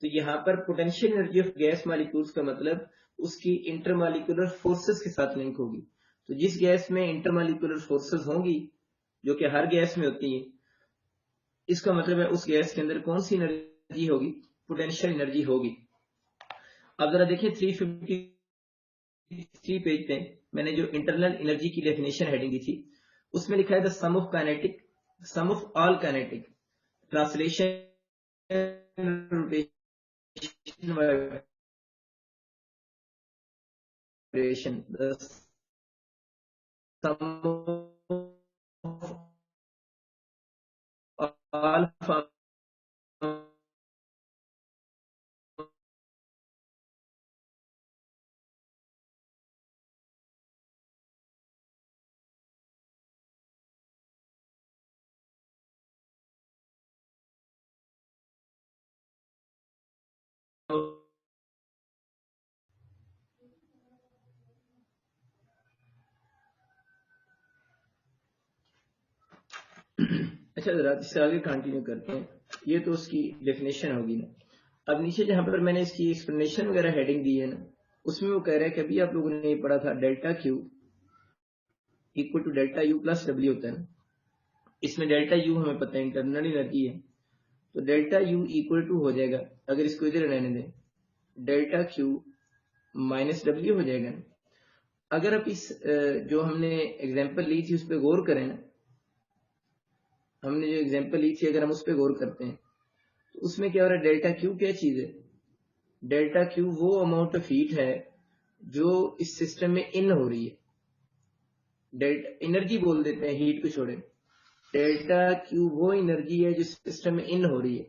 A: तो यहाँ पर potential energy of gas molecules का मतलब उसकी इंटरमॉलिक्यूलर फोर्सेस के साथ लिंक होगी। तो जिस गैस में इंटरमॉलिक्यूलर फोर्सेस होंगी, जो कि हर गैस में होती है, इसका मतलब है उस गैस के अंदर कौन सी एनर्जी होगी? पोटेंशियल एनर्जी होगी। अब जरा देखिए 353 पेज पे मैंने जो इंटरनल एनर्जी की डेफिनेशन हेडिंग दी थी, उसमें लिखा है the sum of kinetic, sum of all kinetic, translation, rotation, vibration, the sum of all अच्छा जरा इससे आगे कंटिन्यू करते हैं। ये तो उसकी डेफिनेशन होगी ना। अब नीचे जहां पर मैंने इसकी एक्सप्लेनेशन वगैरह हेडिंग दी है ना, उसमें वो कह रहा है कि अभी आप लोगों ने ये पढ़ा था delta Q equal to delta U plus W होता है ना। इसमें डेल्टा यू हमें पता है इंटरनल एनर्जी है, तो डेल्टा यू इक्वल टू हो जाएगा, अगर इसको इधर रहने दें, डेल्टा क्यू माइनस डब्ल्यू हो जाएगा। अगर आप इस जो हमने एग्जाम्पल ली थी उस पर गौर करें ना, हमने जो एग्जाम्पल ली थी अगर हम उस पर गौर करते हैं तो उसमें क्या हो रहा है? डेल्टा क्यू क्या चीज है? डेल्टा क्यू वो अमाउंट ऑफ हीट है जो इस सिस्टम में इन हो रही है। डेल्टा एनर्जी बोल देते हैं, हीट को छोड़े। डेल्टा क्यू वो एनर्जी है जो सिस्टम में इन हो रही है।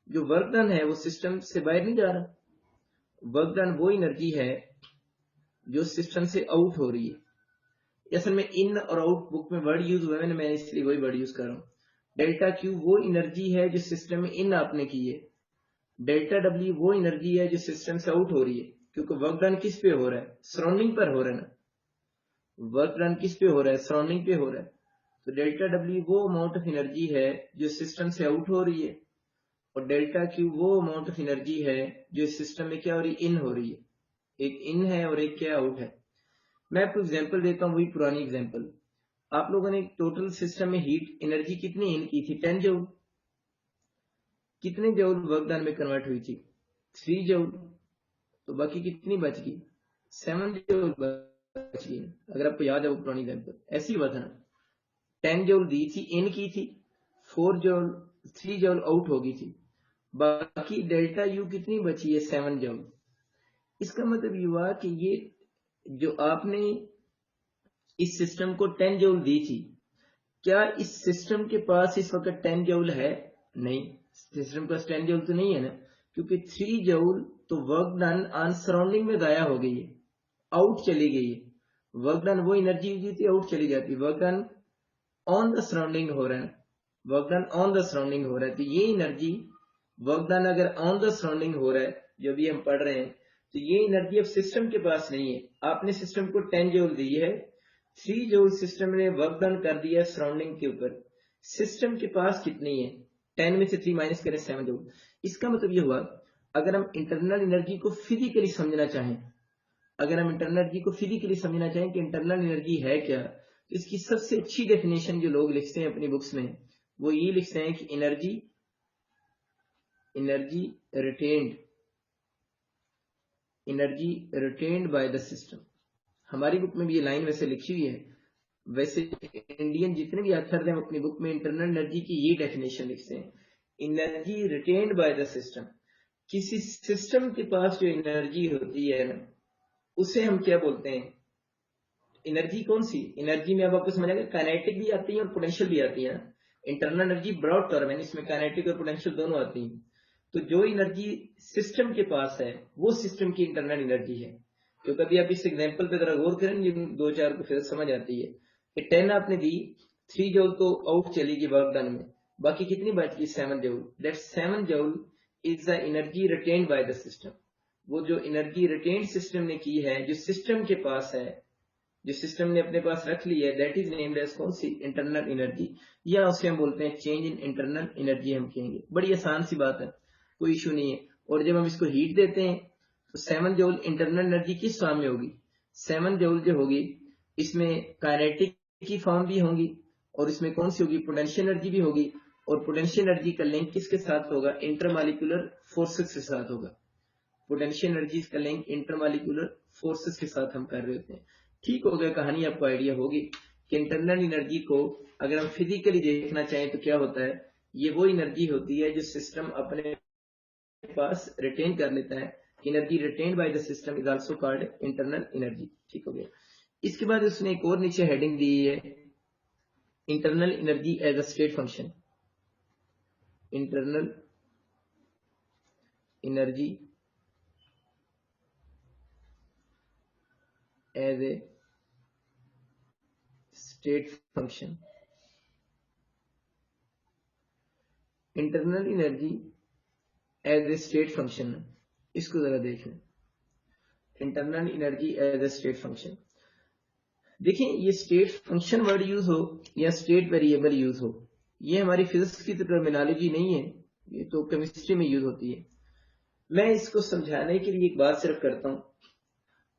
A: जो वर्क डन है वो सिस्टम से बाहर नहीं जा रहा। वर्क डन वो एनर्जी है जो सिस्टम से आउट हो रही है। असल में इन और आउट बुक में वर्ड यूज हुआ है, मैं इसलिए वही वर्ड यूज कर रहा हूँ। डेल्टा क्यू वो एनर्जी है जो सिस्टम में इन आपने की है। डेल्टा डब्ल्यू वो एनर्जी है जो सिस्टम से आउट हो रही है, क्योंकि वर्क डन किस पे हो रहा है? सराउंडिंग पर हो रहा है ना। वर्क डन किस पे हो रहा है? सराउंडिंग पे हो रहा है। तो डेल्टा डब्ल्यू वो अमाउंट ऑफ एनर्जी है जो सिस्टम से आउट हो रही है, और डेल्टा क्यू वो अमाउंट ऑफ एनर्जी है जो सिस्टम में क्या हो रही है? इन हो रही है। एक इन है और एक क्या आउट है। मैं आपको एग्जांपल देता हूँ, वही पुरानी एग्जांपल। आप लोगों ने टोटल सिस्टम में हीट एनर्जी कितनी इन की थी? 10 जूल। कितने जूल वर्क डन में कन्वर्ट हुई थी? 3 जूल। तो बाकी कितनी बच गई? 7 जूल बच गई। अगर आपको याद है वो पुरानी एग्जांपल ऐसी हुआ था ना, 10 जूल दी थी, इन की थी, 4 जूल 3 जूल आउट हो गई थी, बाकी डेल्टा यू कितनी बची है? 7 जूल। इसका मतलब ये हुआ कि ये जो आपने इस सिस्टम को 10 जूल दी थी, क्या इस सिस्टम के पास इस वक्त 10 जूल है? नहीं, सिस्टम के पास 10 जूल तो नहीं है ना, क्योंकि 3 जूल तो वर्क डन ऑन सराउंडिंग में गाया हो गई है, आउट चली गई है। वर्क डन वो एनर्जी यूज थी, आउट चली जाती। Work done on the surrounding हो रहा है, work done on the surrounding हो रहा है। तो ये एनर्जी वर्क डन अगर ऑन द सराउंडिंग हो रहा है, जो भी हम पढ़ रहे हैं, तो ये एनर्जी अब सिस्टम के पास नहीं है। आपने सिस्टम को 10 जूल दी है, 3 जूल सिस्टम ने वर्क डन कर दिया सराउंडिंग के ऊपर। सिस्टम के पास कितनी है? 10 में से 3 माइनस करें, 7 जूल। इसका मतलब ये हुआ, अगर हम इंटरनल एनर्जी को फिजिकली समझना चाहें, अगर हम इंटरनल एनर्जी को फिजिकली समझना चाहें कि इंटरनल एनर्जी है क्या, तो इसकी सबसे अच्छी डेफिनेशन जो लोग लिखते हैं अपनी बुक्स में, वो ये लिखते हैं कि energy retained energy retained bye the system. हमारी बुक में भी ये लाइन वैसे लिखी हुई है, वैसे इंडियन जितने भी ऑथर हैं अपनी बुक में इंटरनल एनर्जी की ये डेफिनेशन लिखते हैं, energy retained bye the system. किसी सिस्टम के पास जो एनर्जी होती है ना, उसे हम क्या बोलते हैं? एनर्जी कौन सी? एनर्जी में अब आपको समझ आएगा, काइनेटिक भी आती है और पोटेंशियल भी आती है। इंटरनल एनर्जी ब्रॉड टर्म है, इसमें काइनेटिक और पोटेंशियल दोनों आती है। तो जो एनर्जी सिस्टम के पास है वो सिस्टम की इंटरनल एनर्जी है। तो कभी आप इस एग्जांपल पे जरा गौर करें, ये 2-4 को फिर समझ आती है कि 10 आपने दी, 3 जूल तो आउट चलेगी वर्क डन में, बाकी कितनी बच गई? 7 joule. That 7 joule is the energy retained bye the system. वो जो एनर्जी रिटेन्ड सिस्टम ने की है, जो सिस्टम के पास है, जो सिस्टम ने अपने पास रख ली है, दैट इज नेम्ड एज कौन सी? इंटरनल एनर्जी, या उसे हम बोलते हैं चेंज इन इंटरनल एनर्जी हम कहेंगे। बड़ी आसान सी बात है, कोई इशू नहीं है। और जब हम इसको हीट देते हैं तो 7 जूल इंटरनल एनर्जी किस फॉर्म में होगी? 7 जूल जो होगी इसमें काइनेटिक की फॉर्म भी होगी और इसमें कौन सी होगी? पोटेंशियल एनर्जी भी होगी। और पोटेंशियल एनर्जी का लिंक किसके साथ होगा? इंटरमॉलिक्यूलर फोर्सेस के साथ होगा। पोटेंशियल एनर्जी का लिंक इंटरमॉलिक्यूलर फोर्सेस के साथ हम कर रहे होते हैं। ठीक हो गया, कहानी आपको आइडिया होगी कि इंटरनल एनर्जी को अगर हम फिजिकली देखना चाहें तो क्या होता है? ये वो एनर्जी होती है जो सिस्टम अपने पास रिटेन कर लेता है। Energy written by the system is also called internal energy. ठीक हो गया। इसके बाद उसने एक और नीचे हेडिंग दी है, internal energy as a state function. Internal energy as a state function. Internal energy as a state function, इसको जरा देख लें। Internal energy as a state function. देखिए, ये स्टेट फंक्शन वर्ड यूज हो या स्टेट वेरिएबल यूज हो, ये हमारी फिजिक्स की टर्मिनोलॉजी नहीं है, ये तो केमिस्ट्री में यूज होती है। मैं इसको समझाने के लिए एक बात सिर्फ करता हूं।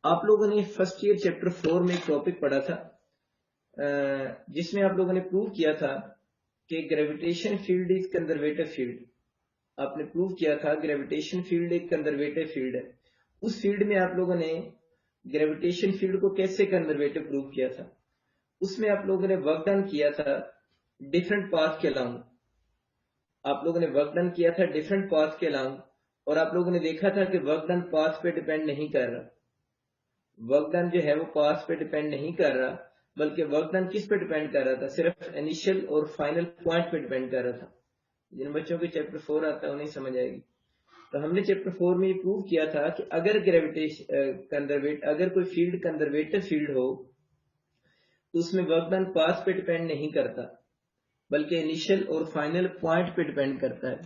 A: आप लोगों ने फर्स्ट ईयर चैप्टर 4 में एक टॉपिक पढ़ा था जिसमें आप लोगों ने प्रूव किया था कि gravitation field is conservative field. आपने प्रूव किया था ग्रेविटेशन फील्ड एक कंजर्वेटिव फील्ड है। उस फील्ड में आप लोगों ने ग्रेविटेशन फील्ड को कैसे कंजर्वेटिव प्रूव किया था? उसमें आप लोगों ने वर्क डन किया था डिफरेंट पाथ के अलाउंग। आप लोगों ने वर्क डन किया था डिफरेंट पाथ के अलाउंग, और आप लोगों ने देखा था कि वर्क डन पाथ पे डिपेंड नहीं कर रहा। वर्क डन जो है वो पाथ पे डिपेंड नहीं कर रहा, बल्कि वर्क डन किस पे डिपेंड कर रहा था? सिर्फ इनिशियल और फाइनल पॉइंट पे डिपेंड कर रहा था। जिन बच्चों के चैप्टर 4 आता है उन्हें समझ आएगी। तो हमने चैप्टर 4 में ये प्रूव किया था कि अगर अगर कोई फील्ड कंजर्वेटिव फील्ड हो तो उसमें वर्क डन पाथ पे डिपेंड नहीं करता, बल्कि इनिशियल और फाइनल पॉइंट पे डिपेंड करता है।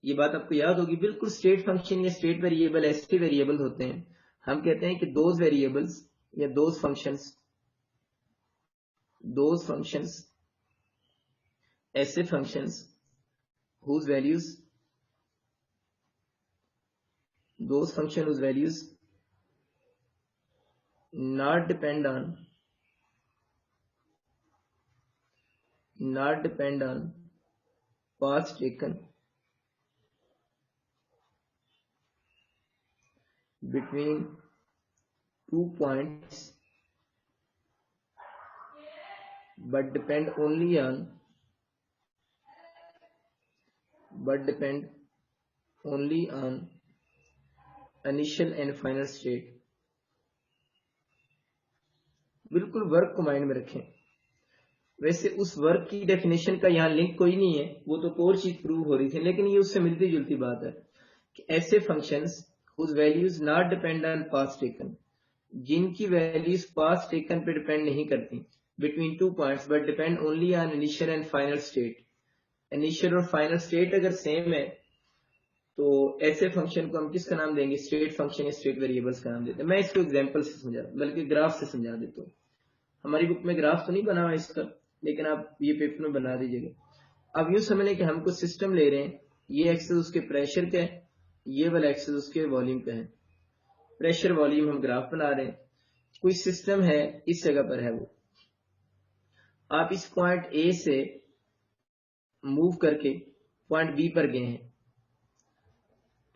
A: ये बात आपको याद होगी। बिल्कुल स्टेट फंक्शन या स्टेट वेरिएबल ऐसे वेरिएबल होते हैं, हम कहते हैं कि दोज वेरिएबल्स या दोज फंक्शंस ऐसे functions whose values not depend on paths taken between 2 points but depend only on initial and final state। बिल्कुल वर्क को माइंड में रखें। वैसे उस वर्क की डेफिनेशन का यहाँ लिंक कोई नहीं है, वो तो और चीज प्रूव हो रही थी, लेकिन ये उससे मिलती जुलती बात है कि ऐसे functions whose values not depend on paths taken, जिनकी वैल्यूज पाथ टेकन पे डिपेंड नहीं करती, between 2 points but depend only on initial and final state. Initial और फाइनल स्टेट अगर सेम है तो ऐसे फंक्शन को हम किसका नाम देंगे? स्टेट फंक्शन या स्टेट वेरिएबल्स का नाम देते हैं। मैं इसको एग्जांपल से समझा, बल्कि ग्राफ से समझा देता हूँ। हमारी बुक में ग्राफ तो नहीं बना हुआ इसका, लेकिन आप ये पेपर में बना दीजिएगा। अब यूं समझ लें कि हमको सिस्टम ले रहे हैं, ये एक्सेस उसके प्रेशर का है, ये वाला एक्सेस उसके वॉल्यूम का है। प्रेशर वॉल्यूम हम ग्राफ बना रहे हैं। कोई सिस्टम है, इस जगह पर है वो, आप इस पॉइंट ए से मूव करके पॉइंट बी पर गए हैं।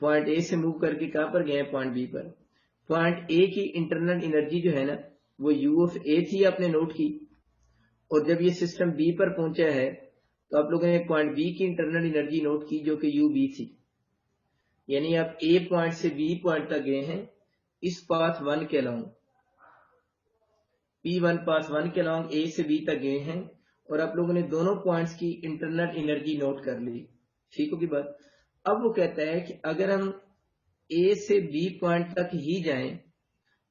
A: पॉइंट ए से मूव करके कहां पर गए हैं, पॉइंट बी पर। पॉइंट ए की इंटरनल एनर्जी जो है ना वो यू ऑफ ए थी, आपने नोट की, और जब ये सिस्टम बी पर पहुंचा है तो आप लोगों ने पॉइंट बी की इंटरनल एनर्जी नोट की जो कि यू बी थी। यानी आप ए पॉइंट से बी पॉइंट तक गए हैं इस पाथ 1 के अलाउंग, P1 पाथ 1 के अलाउंग ए से बी तक गए हैं, और आप लोगों ने दोनों पॉइंट्स की इंटरनल एनर्जी नोट कर ली। ठीक होगी बात। अब वो कहता है कि अगर हम ए से बी पॉइंट तक ही जाएं,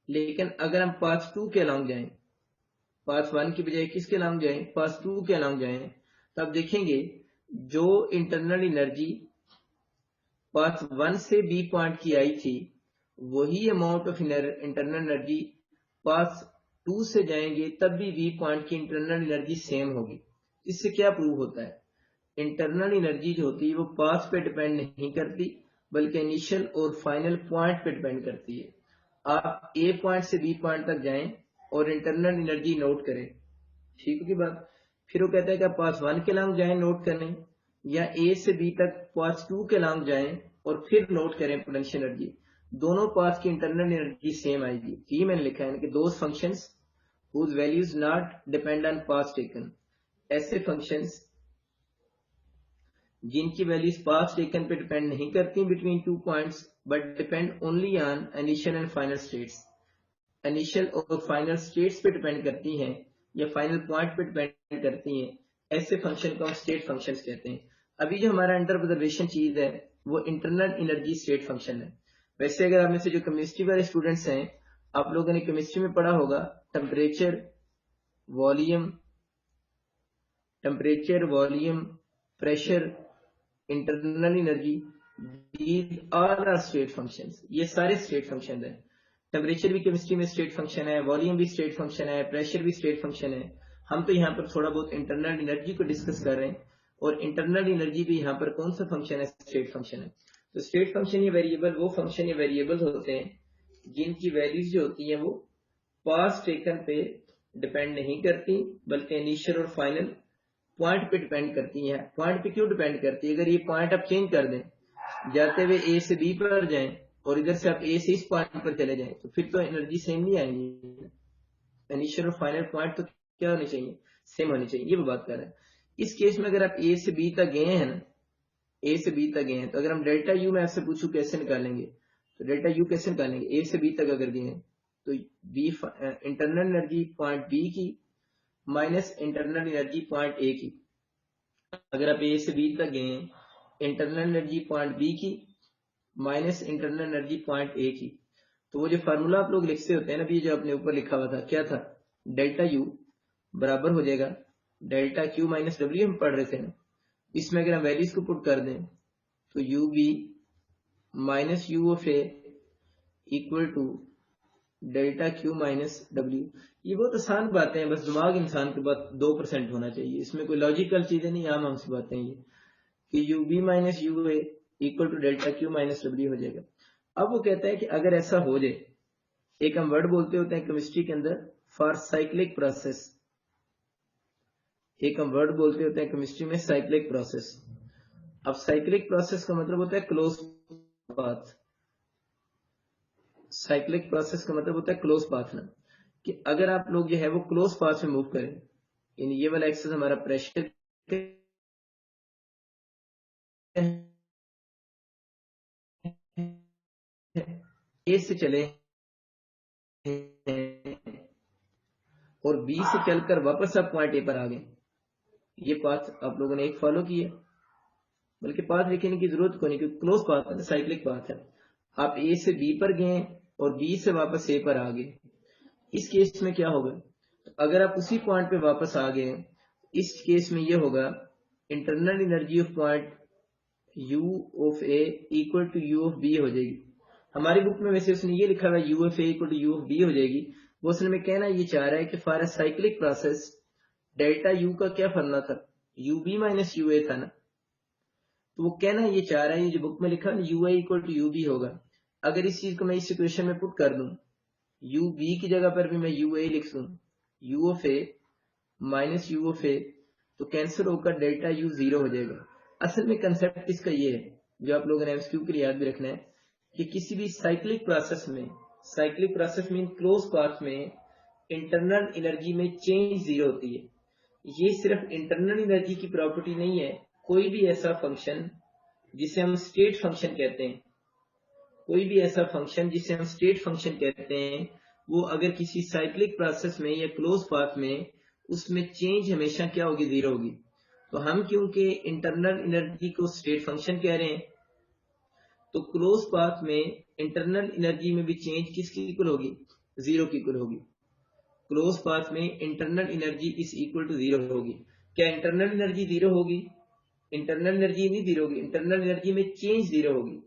A: लेकिन अगर हम पाथ 2 के अलाउंग जाएं, पाथ 1 की बजाय किसके अलाउंग जाएं, पाथ 2 के अलाउंग जाएं, तब देखेंगे जो इंटरनल एनर्जी पाथ 1 से बी पॉइंट की आई थी वही amount of internal energy path 2 से जाएंगे तब भी बी पॉइंट की इंटरनल एनर्जी सेम होगी। इससे क्या प्रूव होता है, इंटरनल एनर्जी जो होती है वो पाथ पे डिपेंड नहीं करती बल्कि इनिशियल और फाइनल पॉइंट पे डिपेंड करती है। आप ए पॉइंट से बी पॉइंट तक जाएं और इंटरनल एनर्जी नोट करें। ठीक होगी बात। फिर वो कहता है कि आप पाथ 1 के अलाउंग जाएं नोट करने, या ए से बी तक पाथ 2 के अलाउंग जाएं और फिर नोट करें पोटेंशियल एनर्जी, दोनों पाथ की इंटरनल एनर्जी सेम आएगी। ये मैंने लिखा है कि those functions whose values not depend on path taken, ऐसे फंक्शंस जिनकी वैल्यूज पाथ टेकन पे डिपेंड नहीं करती between 2 points but depend only on initial and final states, initial और फाइनल स्टेट्स पे डिपेंड करती हैं या फाइनल पॉइंट पे डिपेंड करती हैं, ऐसे फंक्शन को हम स्टेट फंक्शंस कहते हैं। अभी जो हमारा अंडर ऑब्जर्वेशन चीज है वो इंटरनल एनर्जी स्टेट फंक्शन है। वैसे अगर आप में से जो केमिस्ट्री वाले स्टूडेंट्स हैं, आप लोगों ने केमिस्ट्री में पढ़ा होगा temperature, volume, pressure, internal energy, these all are state functions. ये सारे स्टेट फंक्शन है। टेम्परेचर भी केमिस्ट्री में स्टेट फंक्शन है, वॉल्यूम भी स्टेट फंक्शन है, प्रेशर भी स्टेट फंक्शन है। हम तो यहाँ पर थोड़ा बहुत इंटरनल एनर्जी को डिस्कस कर रहे हैं, और इंटरनल एनर्जी भी यहाँ पर कौन सा फंक्शन है, स्टेट फंक्शन है। तो स्टेट फंक्शन या वेरिएबल वो फंक्शन या वेरिएबल्स होते हैं जिनकी वैल्यूज जो होती है वो पाथ टेकन पे डिपेंड नहीं करती बल्कि इनिशियल और फाइनल पॉइंट पे डिपेंड करती है। पॉइंट पे क्यों डिपेंड करती है, अगर ये पॉइंट आप चेंज कर दें, जाते हुए ए से बी पर जाएं और इधर से आप ए से इस पॉइंट पर चले जाएं, तो फिर तो एनर्जी सेम नहीं आएंगी। इनिशियल और फाइनल पॉइंट तो क्या होनी चाहिए, सेम होनी चाहिए। ये वो बात कर रहे हैं। इस केस में अगर आप ए से बी तक गए हैं ना, ए से बी तक गए हैं, तो अगर हम डेल्टा यू में आपसे पूछूं कैसे निकालेंगे, तो डेल्टा यू कैसे निकालेंगे, ए से बी तक अगर गए हैं तो B internal energy point B की minus internal energy point A की। अगर आप ए से बी तक गए हैं, इंटरनल एनर्जी पॉइंट बी की minus internal energy point A की, तो वो जो फार्मूला आप लोग लिखते होते हैं ना, अभी जो अपने ऊपर लिखा हुआ था क्या था, डेल्टा यू बराबर हो जाएगा डेल्टा क्यू माइनस डब्ल्यू, हम पढ़ रहे थे ना। इसमें अगर हम वैल्यूज को पुट कर दें तो U B minus U of A equal to delta Q minus W. ये बहुत आसान बातें हैं, बस दिमाग इंसान के पास 2% होना चाहिए, इसमें कोई लॉजिकल चीजें नहीं, आम हमसे बातें ये कि U B minus U A equal to delta Q minus W हो जाएगा। अब वो कहता है कि अगर ऐसा हो जाए, एक हम वर्ड बोलते होते हैं केमिस्ट्री के अंदर फॉर साइक्लिक प्रोसेस, एक हम वर्ड बोलते होते हैं केमिस्ट्री में साइक्लिक प्रोसेस। अब साइक्लिक प्रोसेस का मतलब होता है क्लोज पाथ, साइक्लिक प्रोसेस का मतलब होता है क्लोज पाथ ना, कि अगर आप लोग जो है वो क्लोज पाथ में मूव करें, यानी ये वाला एक्सेस हमारा प्रेशर ए से चले और बी से चलकर वापस आप पॉइंट ए पर आ गए, ये पाथ आप लोगों ने एक फॉलो किया, बल्कि पाथ लिखने की जरूरत को नहीं क्योंकि क्लोज पाथ है, साइक्लिक पाथ है। आप ए से बी पर गए और बी से वापस ए पर आ गए। इस केस में क्या होगा, तो अगर आप उसी पॉइंट पे वापस आ गए, इस केस में ये होगा internal energy of point U of A equal to U of B हो जाएगी। हमारी बुक में वैसे उसने ये लिखा हुआ U of A equal to U of B हो जाएगी, वो असल में कहना ये चाह रहा है कि for a cyclic process delta U का क्या फॉर्मूला था, यू बी माइनस यू ए था ना, तो वो कहना ये चाह रहा है, ये जो बुक में लिखा है U A equal to U B होगा। अगर इस चीज को मैं इस इक्वेशन में पुट कर दूं, यू बी की जगह पर भी मैं यू ए लिख दूं, U of A minus U of A, तो कैंसिल होकर डेल्टा यू जीरो हो जाएगा। असल में कंसेप्ट इसका ये है जो आप लोगों ने एमसीक्यू के लिए याद भी रखना है कि किसी भी साइक्लिक प्रोसेस में क्लोज पाथ में इंटरनल एनर्जी में चेंज जीरो होती है। ये सिर्फ इंटरनल एनर्जी की प्रॉपर्टी नहीं है, कोई भी ऐसा फंक्शन जिसे हम स्टेट फंक्शन कहते हैं, वो अगर किसी साइक्लिक प्रोसेस में या क्लोज पाथ में उसमें चेंज हमेशा क्या होगी, जीरो होगी। तो हम क्योंकि इंटरनल एनर्जी को स्टेट फंक्शन कह रहे हैं, तो क्लोज पाथ में इंटरनल एनर्जी में भी चेंज किसकी इक्वल होगी, जीरो की इक्वल होगी। क्लोज पाथ में internal energy is equal to zero होगी। क्या इंटरनल एनर्जी जीरो होगी? इंटरनल एनर्जी नहीं जीरो होगी, इंटरनल एनर्जी में चेंज जीरो होगी।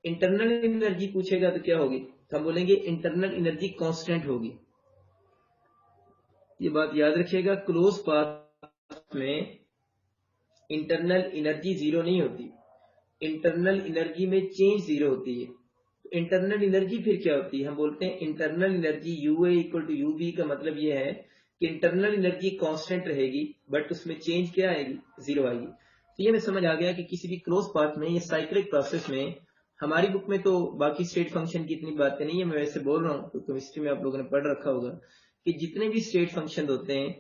A: इंटरनल एनर्जी पूछेगा तो क्या होगी, तो हम बोलेंगे इंटरनल एनर्जी कांस्टेंट होगी। ये बात याद रखिएगा, क्लोज पाथ में इंटरनल एनर्जी जीरो नहीं होती, इंटरनल एनर्जी में चेंज जीरो होती है। इंटरनल एनर्जी फिर क्या होती है, हम बोलते हैं internal energy UA equal to UB का मतलब ये है कि इंटरनल एनर्जी कांस्टेंट रहेगी बट उसमें चेंज क्या आएगी, जीरो आएगी। तो ये मैं समझ आ गया कि किसी भी क्लोज पाथ में या साइक्लिक प्रोसेस में, हमारी बुक में तो बाकी स्टेट फंक्शन की इतनी बातें नहीं है, मैं वैसे बोल रहा हूँ तो केमिस्ट्री में आप लोगों ने पढ़ रखा होगा कि जितने भी स्टेट फंक्शन होते हैं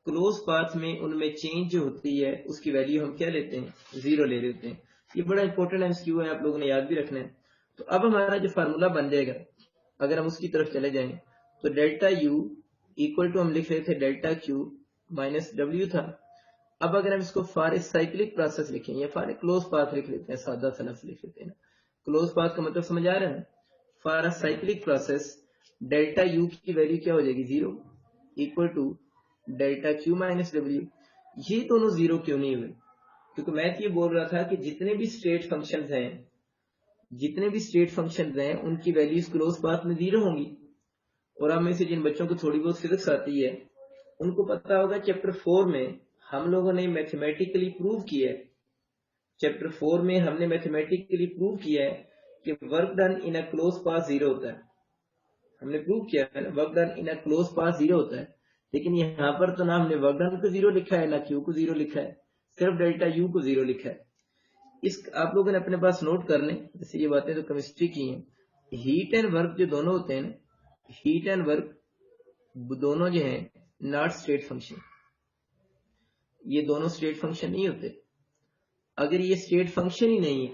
A: क्लोज पाथ में उनमें चेंज जो होती है उसकी वैल्यू हम क्या लेते हैं, जीरो ले लेते हैं। ये बड़ा इंपॉर्टेंट एमसीक्यू है, आप लोगों ने याद भी रखना है। तो अब हमारा जो फार्मूला बन जाएगा, अगर हम उसकी तरफ चले जाएं तो डेल्टा U इक्वल टू हम लिख रहे थे डेल्टा Q माइनस W था। अब अगर हम इसको फॉर ए साइक्लिक प्रोसेस लिखें या फॉर ए क्लोज पाथ लिख लेते हैं, सादा सा लफ्ज लिख लेते हैं। क्लोज पाथ का मतलब समझ आ रहा है, for a cyclic process delta U की वैल्यू क्या हो जाएगी, zero equal to delta Q minus W। ये दोनों जीरो क्यों नहीं हुए, क्योंकि मैं ये बोल रहा था कि जितने भी स्टेट फंक्शंस हैं उनकी वैल्यूज क्लोज पाथ में जीरो होंगी। और आप में से जिन बच्चों को थोड़ी बहुत फिजिक्स आती है उनको पता होगा चैप्टर 4 में हम लोगों ने मैथमेटिकली प्रूव किया है, कि work done in a close path zero होता है। हमने प्रूव किया है ना, work done in a close path zero होता है। लेकिन यहाँ पर तो ना हमने वर्क डन को जीरो लिखा है ना क्यू को जीरो लिखा है, सिर्फ डेल्टा यू को जीरो लिखा है। इस आप लोगों ने अपने पास नोट कर लें, जैसे ये बातें तो केमिस्ट्री की हैं। हीट एंड वर्क जो दोनों होते हैं ना, हीट एंड वर्क दोनों जो हैं नॉट स्टेट फंक्शन, ये दोनों स्टेट फंक्शन नहीं होते। अगर ये स्टेट फंक्शन ही नहीं है,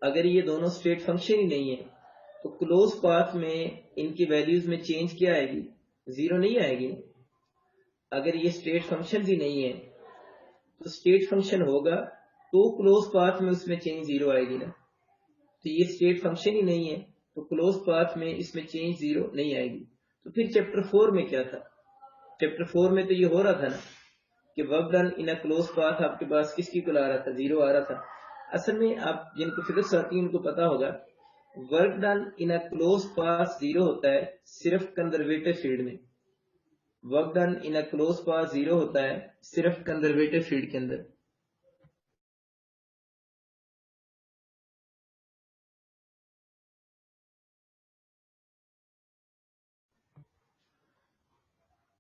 A: अगर ये दोनों स्टेट फंक्शन ही नहीं है तो क्लोज पाथ में इनकी वैल्यूज में चेंज क्या आएगी, जीरो नहीं आएगी। अगर ये स्टेट फंक्शन ही नहीं है तो स्टेट फंक्शन होगा तो क्लोज पाथ में उसमें चेंज जीरो आएगी ना। तो ये स्टेट फंक्शन ही नहीं है तो क्लोज पाथ में इसमें चेंज जीरो नहीं आएगी। तो फिर चैप्टर 4 में क्या था, चैप्टर 4 में तो ये हो रहा था ना कि work done in a close path आपके पास किसकी इक्वल आ रहा था, जीरो आ रहा था। असल में आप जिनको फिजिक्स आती है उनको पता होगा work done in a close path zero होता है सिर्फ कंजर्वेटिव फील्ड में। Work done in a close path zero होता है सिर्फ कंजर्वेटिव फील्ड के अंदर।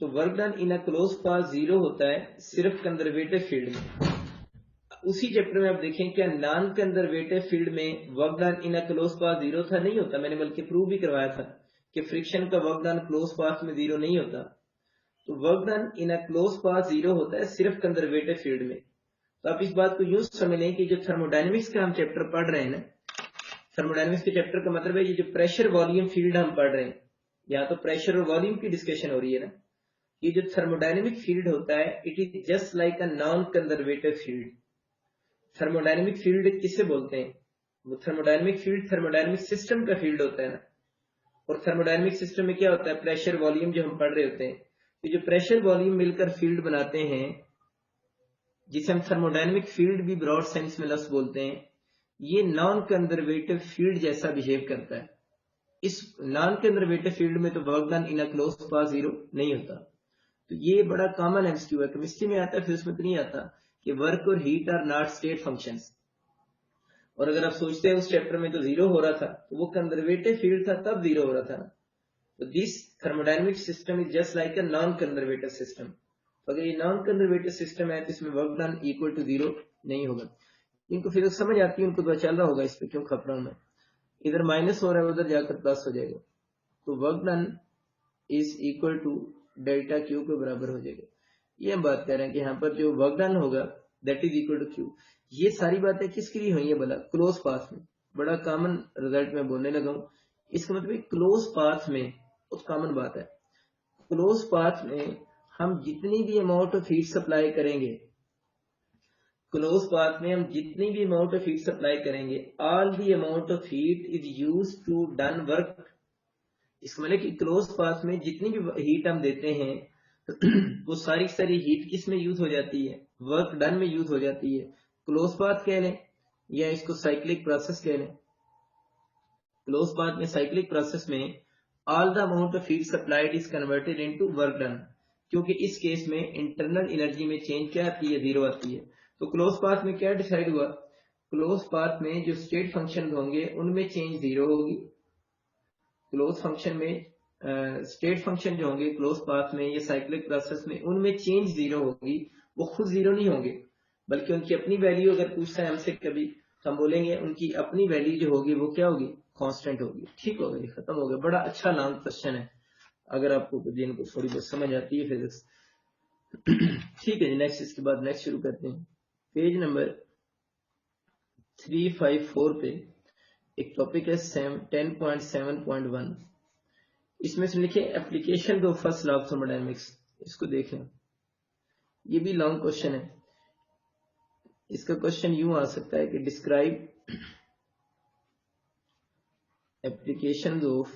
A: तो work done in a close path zero होता है सिर्फ कंजर्वेटिव फील्ड में। उसी चैप्टर में आप देखें क्या नॉन कंजर्वेटिव फील्ड में work done in a close path zero था, नहीं होता। मैंने बल्कि प्रूव भी करवाया था कि फ्रिक्शन का वर्क डन क्लोज पाथ में जीरो नहीं होता। तो work done in a close path zero होता है सिर्फ कंजर्वेटिव फील्ड में। तो आप इस बात को यूं समझ लें कि जो थर्मोडायनेमिक्स का हम चैप्टर पढ़ रहे हैं ना, थर्मोडायनेमिक्स के चैप्टर का मतलब है ये जो प्रेशर वॉल्यूम फील्ड हम पढ़ रहे हैं, यहाँ तो प्रेशर और वॉल्यूम की डिस्कशन हो रही है ना। ये जो थर्मोडायनेमिक फील्ड होता है it is just like a non conservative field. Thermodynamic field किसे बोलते हैं, वो थर्मोडायनेमिक फील्ड थर्मोडायनेमिक सिस्टम का फील्ड होता है ना। और थर्मोडायनेमिक सिस्टम में क्या होता है, प्रेशर वॉल्यूम जो हम पढ़ रहे होते हैं, ये जो प्रेशर वॉल्यूम मिलकर फील्ड बनाते हैं जिसे हम थर्मोडायनेमिक फील्ड भी ब्रॉड सेंस में लफ्ज बोलते हैं, ये नॉन कंजर्वेटिव फील्ड जैसा बिहेव करता है। इस नॉन कंजर्वेटिव फील्ड में तो work done in a close path zero नहीं होता। तो ये बड़ा कॉमन एमसीक्यू है, केमिस्ट्री में आता है, फिजिक्स में तो नहीं आता कि वर्क और heat are not state functions. और अगर आप सोचते हैं उस चैप्टर में तो जीरो हो रहा था तो वो कंजर्वेटिव फील्ड था तब जीरो हो रहा था ना। तो this thermodynamic system is just like a non conservative system. तो अगर ये नॉन कंजर्वेटिव सिस्टम है तो इसमें work done equal to zero नहीं होगा। जिनको फिजिक्स समझ आती है उनको तो चल रहा होगा इस पे क्यों खप रहा हूं मैं। इधर माइनस हो रहा है उधर जाकर प्लस हो जाएगा, तो work done is equal to delta Q के बराबर हो जाएगा। ये हम बात कर रहे हैं कि यहाँ पर जो वर्क डन होगा that is equal to Q. ये सारी बातें किसके लिए हुई है भला? क्लोज पाथ में। बड़ा कॉमन रिजल्ट में बोलने लगा हूं, इसका मतलब क्लोज पाथ में बहुत कॉमन बात है। क्लोज पाथ में हम जितनी भी अमाउंट ऑफ हीट सप्लाई करेंगे, क्लोज पाथ में हम जितनी भी अमाउंट ऑफ हीट सप्लाई करेंगे, all the amount of heat is used to done work. इसका मतलब कि क्लोज पाथ में जितनी भी हीट हम देते हैं वो सारी सारी हीट किस में यूज हो जाती है? वर्क डन में यूज हो जाती है। क्लोज पाथ कह लें या इसको साइक्लिक प्रोसेस कह लें। क्लोज पाथ में साइक्लिक प्रोसेस में all the amount of heat supplied is converted into work done, क्योंकि इस केस में इंटरनल एनर्जी में चेंज क्या आती है? जीरो आती है। तो क्लोज पाथ में क्या डिसाइड हुआ? क्लोज पाथ में जो स्टेट फंक्शन होंगे उनमें चेंज जीरो होगी। क्लोज फंक्शन में स्टेट फंक्शन जो होंगे क्लोज पाथ में या साइक्लिक प्रोसेस में उनमें चेंज जीरो होगी। वो खुद जीरो नहीं होंगे बल्कि उनकी अपनी वैल्यू अगर पूछता है हमसे कभी तो हम बोलेंगे उनकी अपनी वैल्यू जो होगी वो क्या होगी? कांस्टेंट होगी। ठीक हो गया, खत्म हो गया। बड़ा अच्छा लॉन्ग क्वेश्चन है अगर आपको जिनको थोड़ी बहुत समझ आती है फिजिक्स। ठीक है जी, नेक्स्ट इसके बाद नेक्स्ट शुरू करते हैं। पेज नंबर 354 पे एक टॉपिक है 10.7.1। इसमें से लिखे application of first law of thermodynamics. इसको देखें, ये भी लॉन्ग क्वेश्चन है। इसका क्वेश्चन यूं आ सकता है कि describe application of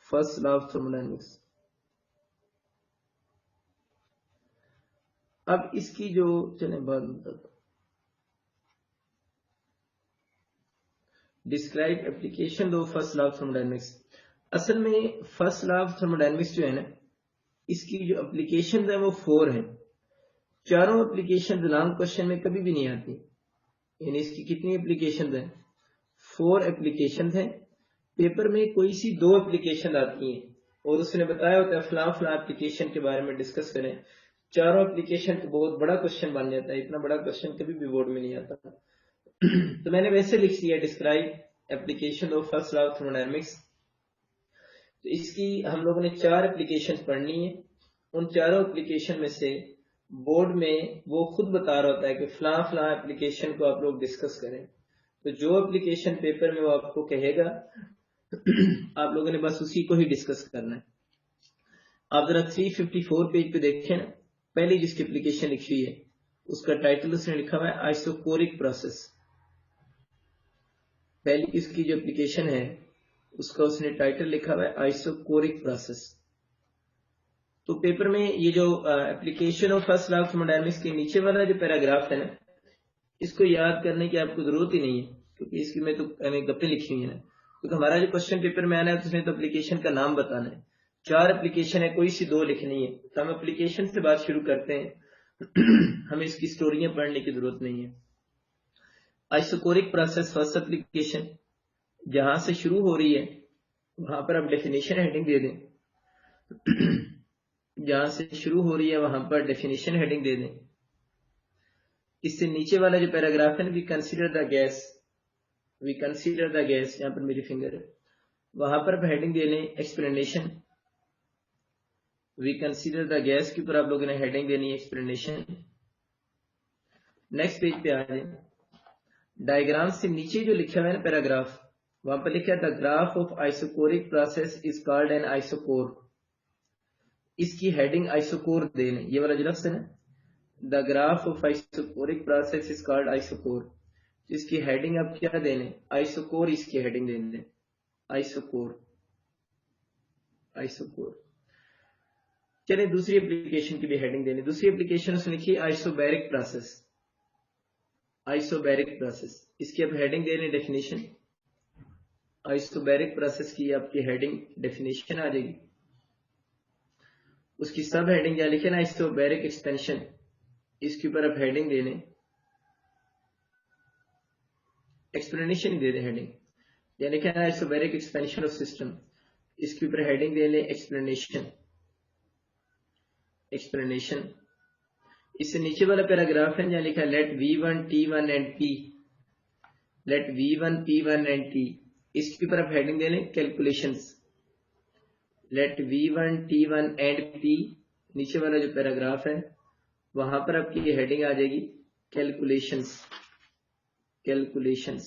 A: first law of thermodynamics. अब इसकी जो चले बात बताता, describe application of first law of thermodynamics. असल में फर्स्ट लॉ ऑफ थर्मोडायनेमिक्स जो है ना, इसकी जो एप्लीकेशन है वो 4 है। चारों एप्लीकेशन लॉन्ग क्वेश्चन में कभी भी नहीं आती। यानी इसकी कितनी एप्लीकेशन है? 4 एप्लीकेशन है। पेपर में कोई सी 2 एप्लीकेशन आती हैं और उसने बताया होता है फलां फलां एप्लीकेशन के बारे में डिस्कस करें। चारों एप्लीकेशन तो बहुत बड़ा क्वेश्चन बन जाता है। इतना बड़ा क्वेश्चन कभी भी बोर्ड में नहीं आता। तो मैंने वैसे लिख दिया describe application of first law of thermodynamics. तो इसकी हम लोगों ने 4 एप्लीकेशन पढ़नी है। उन चारों एप्लीकेशन में से बोर्ड में वो खुद बता रहा होता है कि फलां फलां एप्लीकेशन को आप लोग डिस्कस करें। तो जो एप्लीकेशन पेपर में वो आपको कहेगा आप लोगों ने बस उसी को ही डिस्कस करना है। आप जरा 354 पेज पे देखें ना, पहली जिसकी एप्लीकेशन लिखी हुई है उसका टाइटल उसने लिखा हुआ है आइसोकोरिक प्रोसेस। पहली इसकी जो एप्लीकेशन है उसका उसने टाइटल लिखा हुआ है आइसोकोरिक प्रोसेस। तो पेपर में ये जो application of first law of thermodynamics के नीचे वाला जो पैराग्राफ है ना, इसको याद करने की आपको जरूरत ही नहीं है क्योंकि इसकी में तो हमें गप्पे लिखी हुई है ना। क्योंकि हमारा जो क्वेश्चन पेपर में आना है उसमें तो एप्लीकेशन का नाम बताना है। 4 एप्लीकेशन है, कोई सी 2 लिखनी है। तो हम एप्लीकेशन से बात शुरू करते हैं। हमें इसकी स्टोरियां पढ़ने की जरूरत नहीं है। आइसोकोरिक प्रोसेस फर्स्ट एप्लीकेशन जहां से शुरू हो रही है वहां पर आप डेफिनेशन हेडिंग दे दें। जहां से शुरू हो रही है वहां पर डेफिनेशन हेडिंग दे दें। इससे नीचे वाला जो पैराग्राफ है ना, वी कंसीडर द गैस, यहां पर मेरी फिंगर है, वहां पर आप हेडिंग दे लें explanation. We consider the gas के ऊपर आप लोगों ने हेडिंग देनी है एक्सप्लेनेशन। नेक्स्ट पेज पे आ जाए, डायग्राम से नीचे जो लिखा हुआ है ना पैराग्राफ, वहां पर लिखा है the graph of isochoric process is called an isochore. इसकी हेडिंग आइसोकोर दे लें। ये वाला जो लफ्ज है ना, the graph of isochoric process is called isochore, इसकी हेडिंग आप क्या दे लें? आइसोकोर। इसकी हेडिंग दे लें आइसोकोर। चलिए दूसरी एप्लीकेशन की भी हेडिंग दे लें। दूसरी एप्लीकेशन उसने लिखी आइसोबैरिक प्रोसेस। इसकी आप हेडिंग दे लें डेफिनेशन। आइसोबैरिक प्रोसेस की आपकी हेडिंग डेफिनेशन आ जाएगी। उसकी सब हेडिंग क्या लिखे ना, आइसोबैरिक एक्सपेंशन। इसके ऊपर आप हेडिंग दे लें एक्सप्लेनेशन दे दें हेडिंग। या लिखा है आइसोबैरिक एक्सपेंशन ऑफ सिस्टम, इसके ऊपर हेडिंग दे लें एक्सप्लेनेशन। इससे नीचे वाला पैराग्राफ है जहाँ लिखा है let V1 T1 and P, let V1 P1 and T, इसके ऊपर आप हेडिंग दे लें calculations. Late V1 T1 and P, नीचे वाला जो पैराग्राफ है वहां पर आपकी ये हेडिंग आ जाएगी कैलकुलेशंस, कैलकुलेशंस।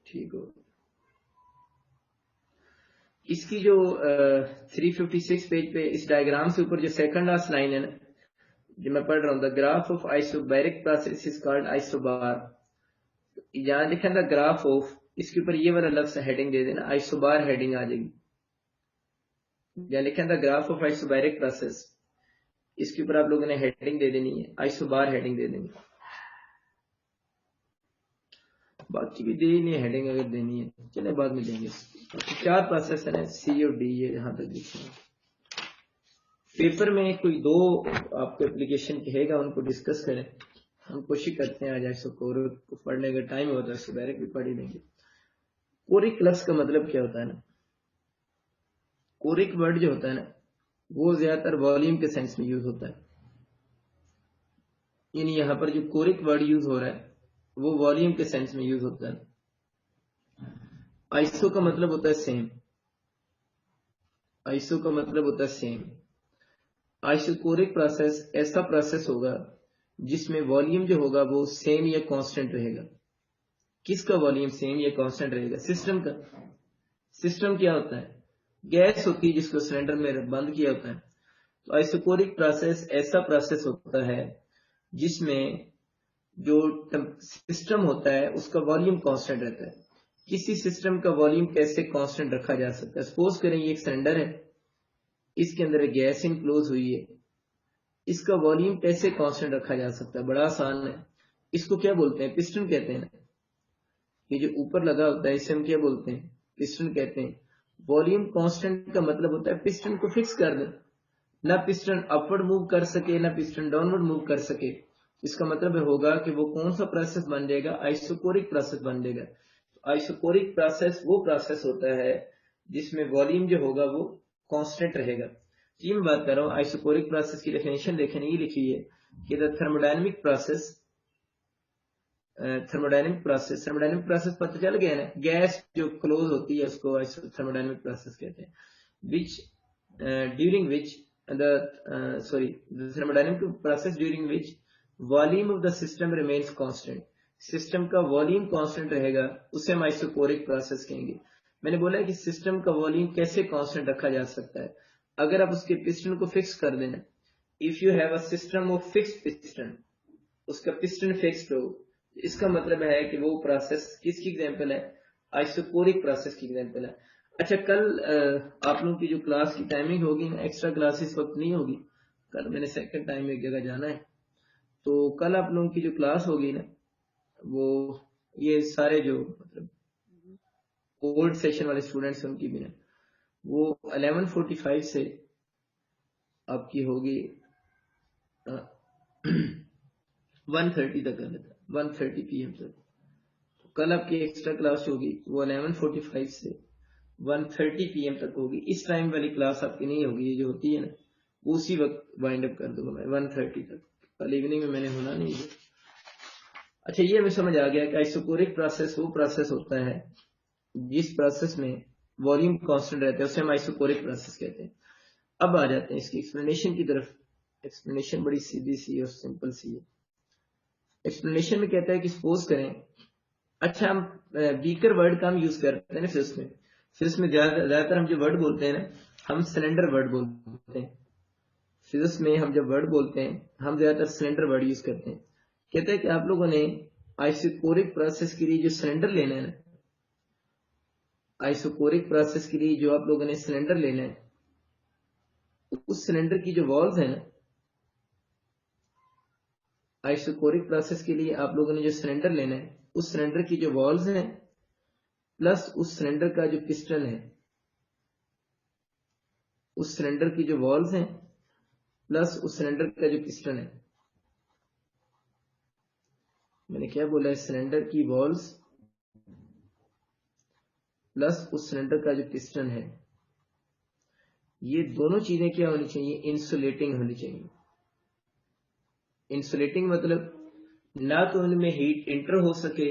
A: ठीक हो। इसकी जो 356 पेज पे इस डायग्राम से ऊपर जो सेकंड लास्ट लाइन है ना, जो मैं पढ़ रहा हूँ, the graph of isobaric process is called isobar. यहाँ लिखा है द ग्राफ ऑफ, इसके ऊपर ये वाला लफ्ज हेडिंग दे देना, आइसोबार हेडिंग आ जाएगी। यहाँ लिखा है the graph of isobaric process, इसके ऊपर आप लोगों ने हेडिंग दे देनी है, आइसोबार हेडिंग दे देनी। बाकी भी दे नहीं हेडिंग, अगर देनी है चले बाद में देंगे। चार प्रोसेस है, सी और डी, ये यहां तक लिखे हैं। पेपर में कोई दो आपको एप्लीकेशन कहेगा, उनको डिस्कस करें। हम कोशिश करते हैं आज आइसोकोरिक को पढ़ने का टाइम होता है, आइसोबैरिक भी पढ़ ही लेंगे। कोरिक लफ्ज का मतलब क्या होता है ना, कोरिक वर्ड जो होता है ना वो ज्यादातर वॉल्यूम के सेंस में यूज होता है। यानी यहाँ पर जो कोरिक वर्ड यूज हो रहा है वो वॉल्यूम के सेंस में यूज होता है। आइसो का मतलब होता है सेम, आइसो का मतलब होता है सेम। आइसोकोरिक प्रोसेस ऐसा प्रोसेस होगा जिसमें वॉल्यूम जो होगा वो सेम या कांस्टेंट रहेगा। किसका वॉल्यूम सेम या कांस्टेंट रहेगा? सिस्टम का। सिस्टम क्या होता है? गैस होती है जिसको सिलेंडर में बंद किया होता है। तो आइसोकोरिक प्रोसेस ऐसा प्रोसेस होता है जिसमें जो सिस्टम होता है उसका वॉल्यूम कांस्टेंट रहता है। किसी सिस्टम का वॉल्यूम कैसे कांस्टेंट रखा जा सकता है? सपोज करें ये एक सिलेंडर है, इसके अंदर गैस इनक्लोज हुई है, इसका वॉल्यूम कैसे कांस्टेंट रखा जा सकता है? बड़ा आसान है। इसको क्या बोलते हैं? पिस्टन कहते हैं। ये जो ऊपर लगा होता है इसे हम क्या बोलते हैं? पिस्टन कहते हैं। वॉल्यूम कांस्टेंट का मतलब होता है पिस्टन को फिक्स कर दे, ना पिस्टन अपवर्ड मूव कर सके ना पिस्टन डाउनवर्ड मूव कर सके। इसका मतलब होगा कि वो कौन सा प्रोसेस बन जाएगा? आइसोकोरिक प्रोसेस बन जाएगा। आइसोकोरिक प्रोसेस वो प्रोसेस होता है जिसमें वॉल्यूम जो होगा वो कांस्टेंट रहेगा। ये मैं बात कर रहा हूँ आइसोकोरिक प्रोसेस की डेफिनेशन देखें, ये लिखी है कि the thermodynamic process, thermodynamic process पता चल गया ना, गैस जो क्लोज होती है उसको थर्मोडायनेमिक प्रोसेस कहते हैं। विच during which the thermodynamic process during which volume of the system remains constant, system का वॉल्यूम कांस्टेंट रहेगा, उसे हम आइसोकोरिक प्रोसेस कहेंगे। मैंने बोला है कि सिस्टम का वॉल्यूम कैसे कांस्टेंट रखा जा सकता है? अगर आप उसके पिस्टन को फिक्स कर देना, if you have a system of fixed piston, उसका पिस्टन फिक्स्ड हो, इसका मतलब है कि वो प्रोसेस किसकी एग्जांपल है? आइसोकोरिक प्रोसेस की एग्जांपल है। अच्छा, कल आप लोगों की जो क्लास की टाइमिंग होगी ना, एक्स्ट्रा क्लासेस वक्त नहीं होगी, कल मैंने सेकंड टाइम एक जगह जाना है, तो कल आप लोगों की जो क्लास होगी ना वो ये सारे जो मतलब ओल्ड सेशन वाले स्टूडेंट्स हैं उनकी भी ना वो 11:45 से आपकी होगी 1:30 तक कर लेता, 1:30 PM तक। तो कल आपकी एक्स्ट्रा क्लास होगी वो 11:45 से 1:30 PM तक होगी। इस टाइम वाली क्लास आपकी नहीं होगी, ये जो होती है ना वो उसी वक्त वाइंड अप कर दूंगा मैं 1:30 तक। कल इवनिंग में मैंने होना नहीं है। अच्छा, ये हमें समझ आ गया कि आइसोकोरिक प्रोसेस वो प्रोसेस होता है जिस प्रोसेस में वॉल्यूम कांस्टेंट रहता है, उसे हम आइसोकोरिक प्रोसेस कहते हैं। अब आ जाते हैं इसकी एक्सप्लेनेशन की तरफ। एक्सप्लेनेशन बड़ी सीधी सी और सिंपल सी है। एक्सप्लेनेशन में कहता है कि सपोज करें, अच्छा हम बीकर वर्ड का हम यूज करते हैं ना फिजिक्स में। फिजिक्स में ज्यादातर हम जो वर्ड बोलते हैं ना, हम सिलेंडर वर्ड बोलते हैं। फिजिक्स में हम जब वर्ड बोलते हैं हम ज्यादातर सिलेंडर वर्ड यूज करते हैं। कहते हैं कि आप लोगों ने आइसोकोरिक प्रोसेस के लिए जो सिलेंडर लेना है ना, आइसोकोरिक प्रोसेस के लिए जो आप लोगों ने सिलेंडर लेना है, उस सिलेंडर की जो वॉल्स है ना, आइसोकोरिक प्रोसेस के लिए आप लोगों ने जो सिलेंडर लेना है उस सिलेंडर की जो वॉल्स हैं प्लस उस सिलेंडर का जो पिस्टन है, उस सिलेंडर की जो वॉल्स हैं प्लस उस सिलेंडर का जो पिस्टन है। मैंने क्या बोला है? सिलेंडर की वॉल्स प्लस उस सिलेंडर का जो पिस्टन है, ये दोनों चीजें क्या होनी चाहिए, इंसुलेटिंग होनी चाहिए। इंसुलेटिंग मतलब ना तो उनमें हीट इंटर हो सके,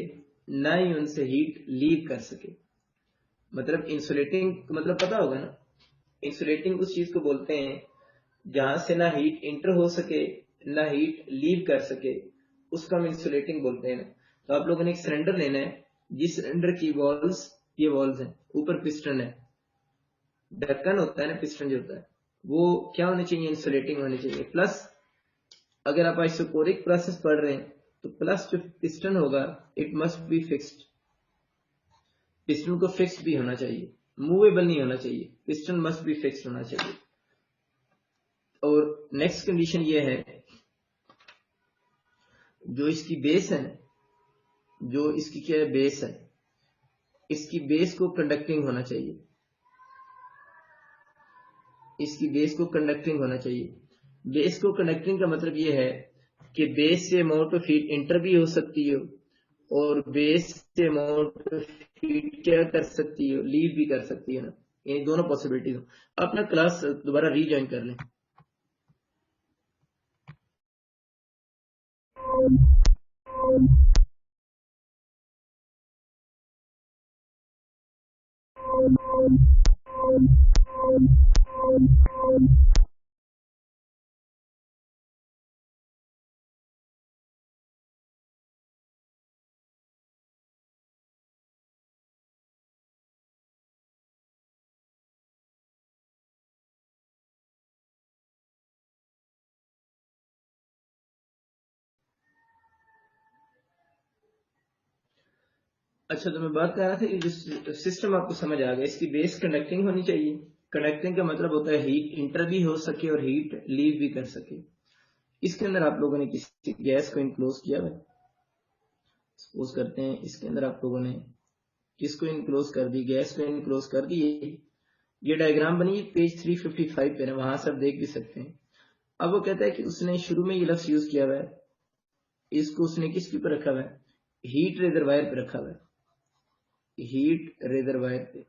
A: ना ही उनसे हीट लीव कर सके। मतलब इंसुलेटिंग मतलब पता होगा ना, इंसुलेटिंग उस चीज को बोलते हैं जहां से ना हीट इंटर हो सके ना हीट लीव कर सके, उसका हम इंसुलेटिंग बोलते हैं ना। तो आप लोगों ने एक सिलेंडर लेना है, जिस सिलेंडर की वॉल्स, ये वॉल्स हैं, ऊपर पिस्टन है, ढक्कन होता है ना, पिस्टन जो होता है वो क्या होनी चाहिए, इंसुलेटिंग होनी चाहिए। प्लस अगर आप आइसोकोरिक प्रोसेस पढ़ रहे हैं तो प्लस जो पिस्टन होगा it must be fixed, piston को फिक्स्ड भी होना चाहिए, मूवेबल नहीं होना चाहिए, पिस्टन मस्ट बी फिक्स्ड होना चाहिए। और नेक्स्ट कंडीशन ये है, जो इसकी बेस है, जो इसकी क्या है बेस है, इसकी बेस को कंडक्टिंग होना चाहिए, इसकी बेस को कंडक्टिंग होना चाहिए। बेस को कंडक्टिंग का मतलब ये है कि बेस से अमाउंट ऑफ हीट इंटर भी हो सकती हो और बेस से अमाउंट ऑफ हीट क्या कर सकती हो, लीव भी कर सकती है ना, ये दोनों पॉसिबिलिटीज हो। अपना क्लास दोबारा रीज्वाइन कर लें। अच्छा, तो मैं बात कर रहा था कि जो सिस्टम आपको समझ आ गया, इसकी बेस कंडक्टिंग होनी चाहिए। कंडक्टिंग का मतलब होता है हीट इंटर भी हो सके और हीट लीव भी कर सके। इसके अंदर आप लोगों ने किसी गैस को इनक्लोज किया है, सपोज करते हैं इसके अंदर आप लोगों ने किसको इनक्लोज कर दी, गैस को इनक्लोज कर दी। ये डायग्राम बनी पेज 355 पे ना, वहां से आप देख भी सकते हैं। अब वो कहता है कि उसने शुरू में ये लफ्ज यूज किया हुआ है, इसको उसने किसके ऊपर रखा हुआ है, हीट रिजर्वायर पे रखा हुआ है, हीट रिजर्वायर पे।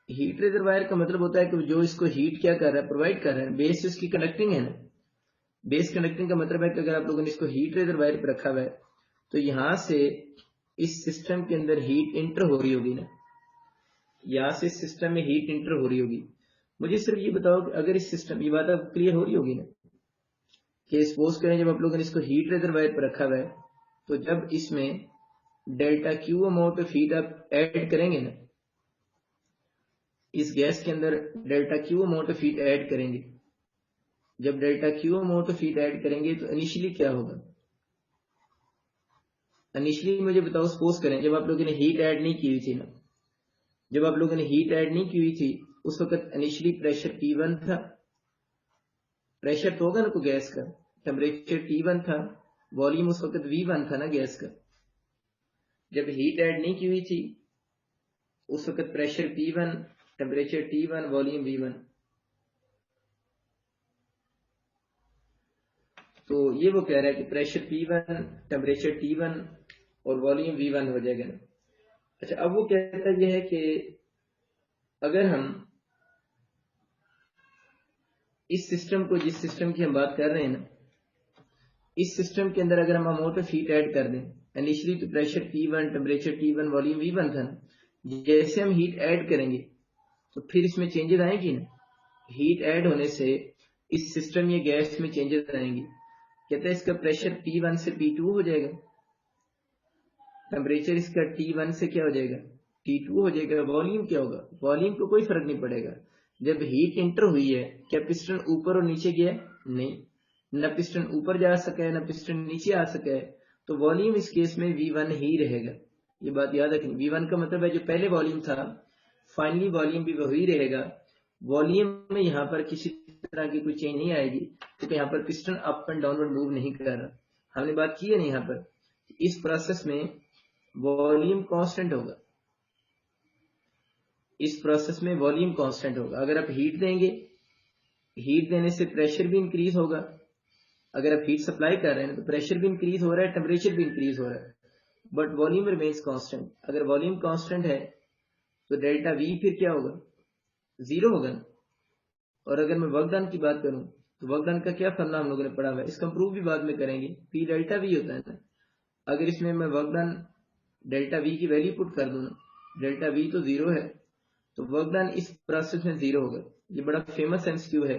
A: हीट रिजर्वायर का मतलब होता है कि जो इसको हीट क्या कर रहा है, प्रोवाइड कर रहा है। बेस इसकी कनेक्टिंग है ना, बेस कनेक्टिंग का मतलब है कि अगर आप लोगों ने इसको हीट रिजर्वायर पे रखा हुआ है तो यहां से इस सिस्टम के अंदर हीट इंटर हो रही होगी ना, यहां से सिस्टम में हीट इंटर हो रही होगी। मुझे सिर्फ ये बताओ कि अगर इस सिस्टम, ये बात अब क्लियर हो रही होगी ना, कि सपोज करें जब आप लोगों ने इसको हीट रिजर्वायर पर रखा हुआ है तो जब इसमें delta Q amount of heat आप ऐड करेंगे ना, इस गैस के अंदर delta Q amount of heat add करेंगे, जब delta Q amount of heat add करेंगे तो इनिशियली क्या होगा, इनिशियली मुझे बताओ, सपोज करें जब आप लोगों ने हीट ऐड नहीं की हुई थी ना, जब आप लोगों ने हीट ऐड नहीं की हुई थी उस वक्त इनिशियली प्रेशर P1 था, प्रेशर तो होगा ना को गैस का, टेम्परेचर T1 था, वॉल्यूम उस वक्त V1 था ना गैस का। जब हीट ऐड नहीं की हुई थी उस वक्त pressure P1, temperature T1, volume V1। तो ये वो कह रहा है कि प्रेशर P1, टेम्परेचर T1 और वॉल्यूम V1 हो जाएगा ना। अच्छा, अब वो कहता यह है कि अगर हम इस सिस्टम को, जिस सिस्टम की हम बात कर रहे हैं ना, इस सिस्टम के अंदर अगर हम अमाउंट ऑफ हीट ऐड कर दें, इनिशियली तो pressure P1, temperature T1, volume V1 था ना, जैसे हम हीट ऐड करेंगे तो फिर इसमें चेंजेस आएंगी ना, हीट ऐड होने से इस सिस्टम या गैस में चेंजेस आएंगी। कहते हैं इसका प्रेशर P1 से P2 हो जाएगा, टेम्परेचर इसका T1 से क्या हो जाएगा, T2 हो जाएगा। वॉल्यूम क्या होगा, वॉल्यूम को कोई फर्क नहीं पड़ेगा। जब हीट इंटर हुई है, क्या पिस्टन ऊपर और नीचे गया, नहीं, न पिस्टन ऊपर जा सका है न पिस्टन नीचे आ सका है, तो वॉल्यूम इस केस में V1 ही रहेगा। ये बात याद रखनी, V1 का मतलब है जो पहले वॉल्यूम था, फाइनली वॉल्यूम भी वही रहेगा। वॉल्यूम में यहाँ पर किसी तरह की कोई चेंज नहीं आएगी, क्योंकि यहाँ पर piston up and downward move नहीं कर रहा। हमने बात की है ना यहाँ पर, इस प्रोसेस में वॉल्यूम कांस्टेंट होगा, इस प्रोसेस में वॉल्यूम कांस्टेंट होगा। अगर आप हीट देंगे, हीट देने से प्रेशर भी इंक्रीज होगा, अगर आप हीट सप्लाई कर रहे हैं तो प्रेशर भी इंक्रीज हो रहा है, टेम्परेचर भी इंक्रीज हो रहा है, बट वॉल्यूम रिमेन्स कांस्टेंट। अगर वॉल्यूम कांस्टेंट है तो डेल्टा वी फिर क्या होगा, 0 होगा ना। और अगर मैं वर्क डन की बात करूं तो वर्क डन का क्या फॉर्मूला हम लोगों ने पढ़ा हुआ है, इसका प्रूफ भी बाद में करेंगे, पी डेल्टा वी होता है ना। अगर इसमें मैं वर्क डन डेल्टा वी की वैल्यू पुट कर दूं ना, डेल्टा वी तो 0 है, तो वर्क डन इस प्रोसेस में 0 होगा। ये बड़ा फेमस एमसीक्यू है।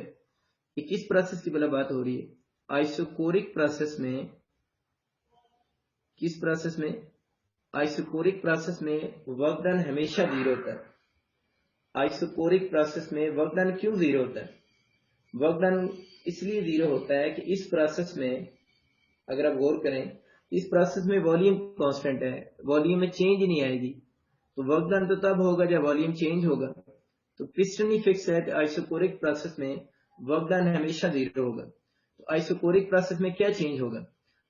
A: ये किस प्रोसेस की भला बात हो रही है, आइसोकोरिक प्रोसेस में। किस प्रोसेस में, आइसोकोरिक प्रोसेस में वर्क डन हमेशा 0 होता है। आइसोकोरिक प्रोसेस में वर्क डन क्यों 0 होता है, वर्क डन इसलिए 0 होता है कि इस प्रोसेस में अगर आप गौर करें, इस प्रोसेस में वॉल्यूम कांस्टेंट है, वॉल्यूम में चेंज नहीं आएगी, तो वर्क डन तो तब होगा जब वॉल्यूम चेंज होगा। तो पिस्टन ही फिक्स है कि आइसोकोरिक प्रोसेस में वर्क डन हमेशा 0 होगा। तो आइसोकोरिक प्रोसेस में क्या चेंज होगा,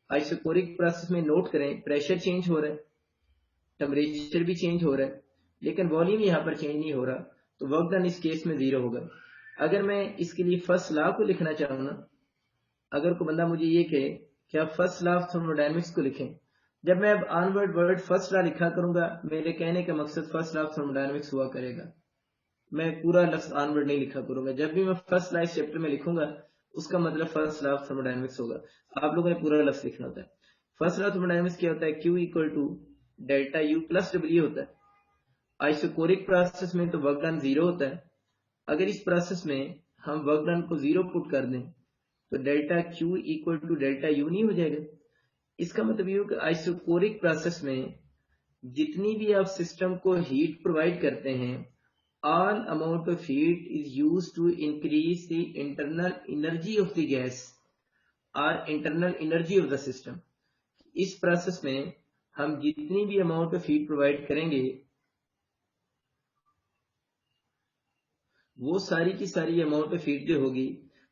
A: आइसोकोरिक प्रोसेस में नोट करें प्रेशर चेंज हो रहा है, टेम्परेचर भी चेंज हो रहा है, लेकिन वॉल्यूम यहाँ पर चेंज नहीं हो रहा, तो वर्क डन इस केस में 0 होगा। अगर मैं इसके लिए फर्स्ट लॉ को लिखना चाहूँ ना, अगर कोई बंदा मुझे ये कहे कि आप फर्स्ट लॉ ऑफ थर्मोडायनेमिक्स को लिखें, जब मैं अब ऑनवर्ड वर्ड फर्स्ट लॉ लिखा करूंगा, मेरे कहने का मकसद फर्स्ट लॉ ऑफ थर्मोडायनेमिक्स हुआ करेगा, मैं पूरा लफ्ज ऑनवर्ड नहीं लिखा करूंगा। जब भी मैं फर्स्ट लॉ इस चैप्टर में लिखूंगा, उसका मतलब फर्स्ट लॉ ऑफ थर्मोडायनेमिक्स होगा। आप लोगों ने पूरा लफ्ज लिखना होता है। फर्स्ट लॉ ऑफ थर्मोडायनेमिक्स क्या होता है, Q equal to delta U plus W होता है। आइसोकोरिक प्रोसेस में तो वर्क डन 0 होता है। अगर इस प्रोसेस में हम वर्क डन को 0 पुट कर दें, तो delta Q equal to delta U नहीं हो जाएगा। इसका मतलब ये हो कि आइसोकोरिक प्रोसेस में जितनी भी आप सिस्टम को हीट प्रोवाइड करते हैं, all amount of heat is used to increase the internal energy of the gas or internal energy of the system। इस प्रोसेस में हम जितनी भी अमाउंट ऑफ हीट प्रोवाइड करेंगे, वो सारी की सारी अमाउंट ऑफ हीट जो होगी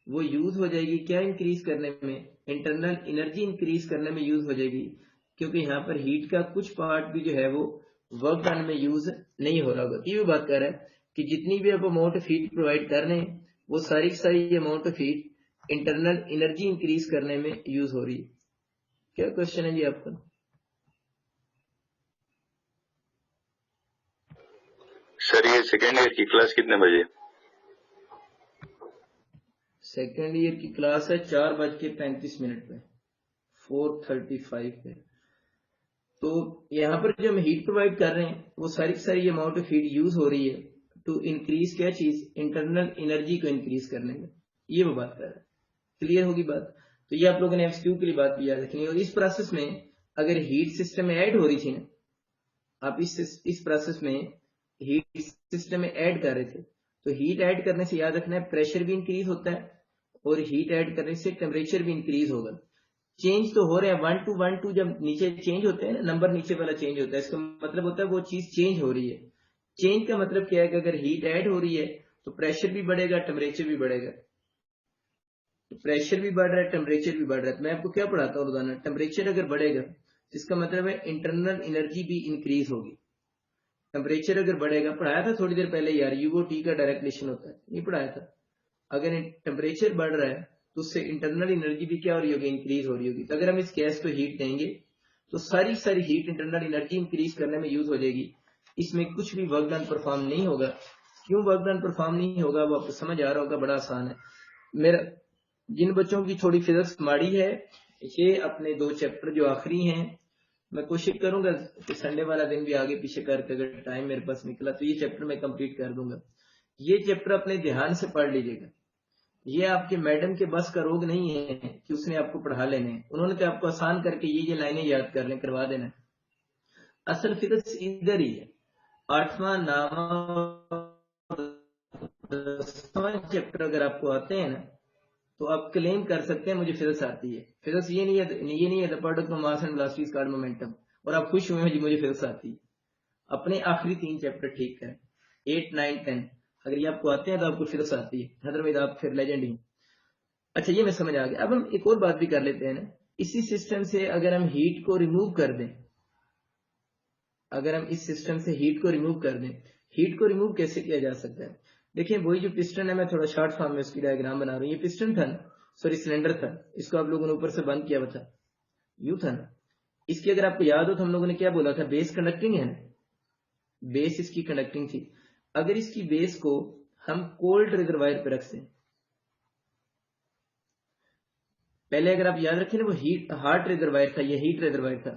A: वो यूज हो जाएगी क्या इंक्रीज करने में, इंटरनल एनर्जी इंक्रीज करने में यूज हो जाएगी, क्योंकि यहाँ पर हीट का कुछ पार्ट भी जो है वो वर्क डन में यूज नहीं हो रहा होगा। ये भी बात कर रहा है कि जितनी भी आप अमाउंट ऑफ हीट प्रोवाइड कर रहे हैं, वो सारी की सारी amount of heat internal energy increase करने में यूज हो रही है। क्या क्वेश्चन है जी आपका?
C: सर ये सेकेंड ईयर की क्लास कितने बजे?
A: सेकेंड ईयर की क्लास है 4:35 पे, 4:35 पे। तो यहाँ पर जो हम हीट प्रोवाइड कर रहे हैं, वो सारी की सारी अमाउंट ऑफ हीट यूज हो रही है टू इंक्रीज क्या चीज, इंटरनल एनर्जी को इंक्रीज करने में। ये वो बात कर रहा है। क्लियर होगी बात? तो ये आप लोगों ने एमसीक्यू के लिए बात भी याद रखनी है। और इस प्रोसेस में अगर हीट सिस्टम में ऐड हो रही थी ना, आप इस प्रोसेस में हीट सिस्टम में ऐड कर रहे थे, तो हीट ऐड करने से याद रखना है प्रेशर भी इंक्रीज होता है, और हीट ऐड करने से टेम्परेचर भी इंक्रीज होगा। चेंज तो हो रहे हैं 1 to 1 2, जब नीचे चेंज होते हैं ना, नंबर नीचे वाला चेंज होता है, इसका मतलब होता है वो चीज चेंज हो रही है। चेंज का मतलब क्या है कि अगर हीट ऐड हो रही है तो प्रेशर भी बढ़ेगा, टेम्परेचर भी बढ़ेगा। तो प्रेशर भी बढ़ रहा है, टेम्परेचर भी बढ़ रहा है। तो मैं आपको क्या पढ़ाता हूँ रोजाना, टेम्परेचर अगर बढ़ेगा तो इसका मतलब है इंटरनल एनर्जी भी इंक्रीज होगी। टेम्परेचर अगर बढ़ेगा, पढ़ाया था थोड़ी देर पहले यार, यूओटी का डायरेक्ट रिलेशन होता है, नहीं पढ़ाया था? अगर टेम्परेचर बढ़ रहा है तो उससे इंटरनल एनर्जी भी क्या हो रही होगी, इंक्रीज हो रही होगी। तो अगर हम इस गैस को हीट देंगे तो सारी सारी हीट इंटरनल एनर्जी इंक्रीज करने में यूज हो जाएगी। इसमें कुछ भी वर्क डन परफॉर्म नहीं होगा। क्यों वर्क डन परफॉर्म नहीं होगा, वो आपको समझ आ रहा होगा, बड़ा आसान है। मेरा जिन बच्चों की थोड़ी फिजिक्स माड़ी है, ये अपने 2 चैप्टर जो आखिरी हैं, मैं कोशिश करूंगा कि संडे वाला दिन भी आगे पीछे करके अगर टाइम मेरे पास निकला तो ये चैप्टर मैं कंप्लीट कर दूंगा। ये चैप्टर अपने ध्यान से पढ़ लीजिएगा। ये आपके मैडम के बस का रोग नहीं है कि उसने आपको पढ़ा लेने, उन्होंने तो आपको आसान करके ये लाइनें याद कर लें, करवा देना। असल फिजिक्स इधर ही है। 8वां 9वां चैप्टर अगर आपको आते हैं ना, तो आप क्लेम कर सकते हैं मुझे फिजिक्स आती है। फिजिक्स ये नहीं है the product of mass and velocity is called momentum, और आप खुश हुए हैं जी मुझे फिजिक्स आती है। अपने आखिरी 3 चैप्टर ठीक है, 8 9 10 अगर ये आपको आते हैं तो आपको फिजिक्स आती है, अदरवाइज आप फिर लेजेंड ही। अच्छा, ये मैं समझ आ गया। अब हम एक और बात भी कर लेते हैं ना, इसी सिस्टम से अगर हम हीट को रिमूव कर दें, अगर हम इस सिस्टम से हीट को रिमूव कर दें, हीट को रिमूव कैसे किया जा सकता है? देखिए वही जो पिस्टन है, मैं थोड़ा शॉर्ट फॉर्म में उसकी डायग्राम बना रहा हूँ। ये पिस्टन था ना, सॉरी सिलेंडर था, इसको आप लोगों ने ऊपर से बंद किया हुआ था, यू था ना। इसकी अगर आपको याद हो तो हम लोगों ने क्या बोला था, बेस कंडक्टिंग है ना, बेस इसकी कंडक्टिंग थी। अगर इसकी बेस को हम कोल्ड रिजर्वायर पे रखते हैं, पहले अगर आप याद रखें ना वो हीट हार्ट रिजर्वायर था, ये हीट रिजर्वायर था।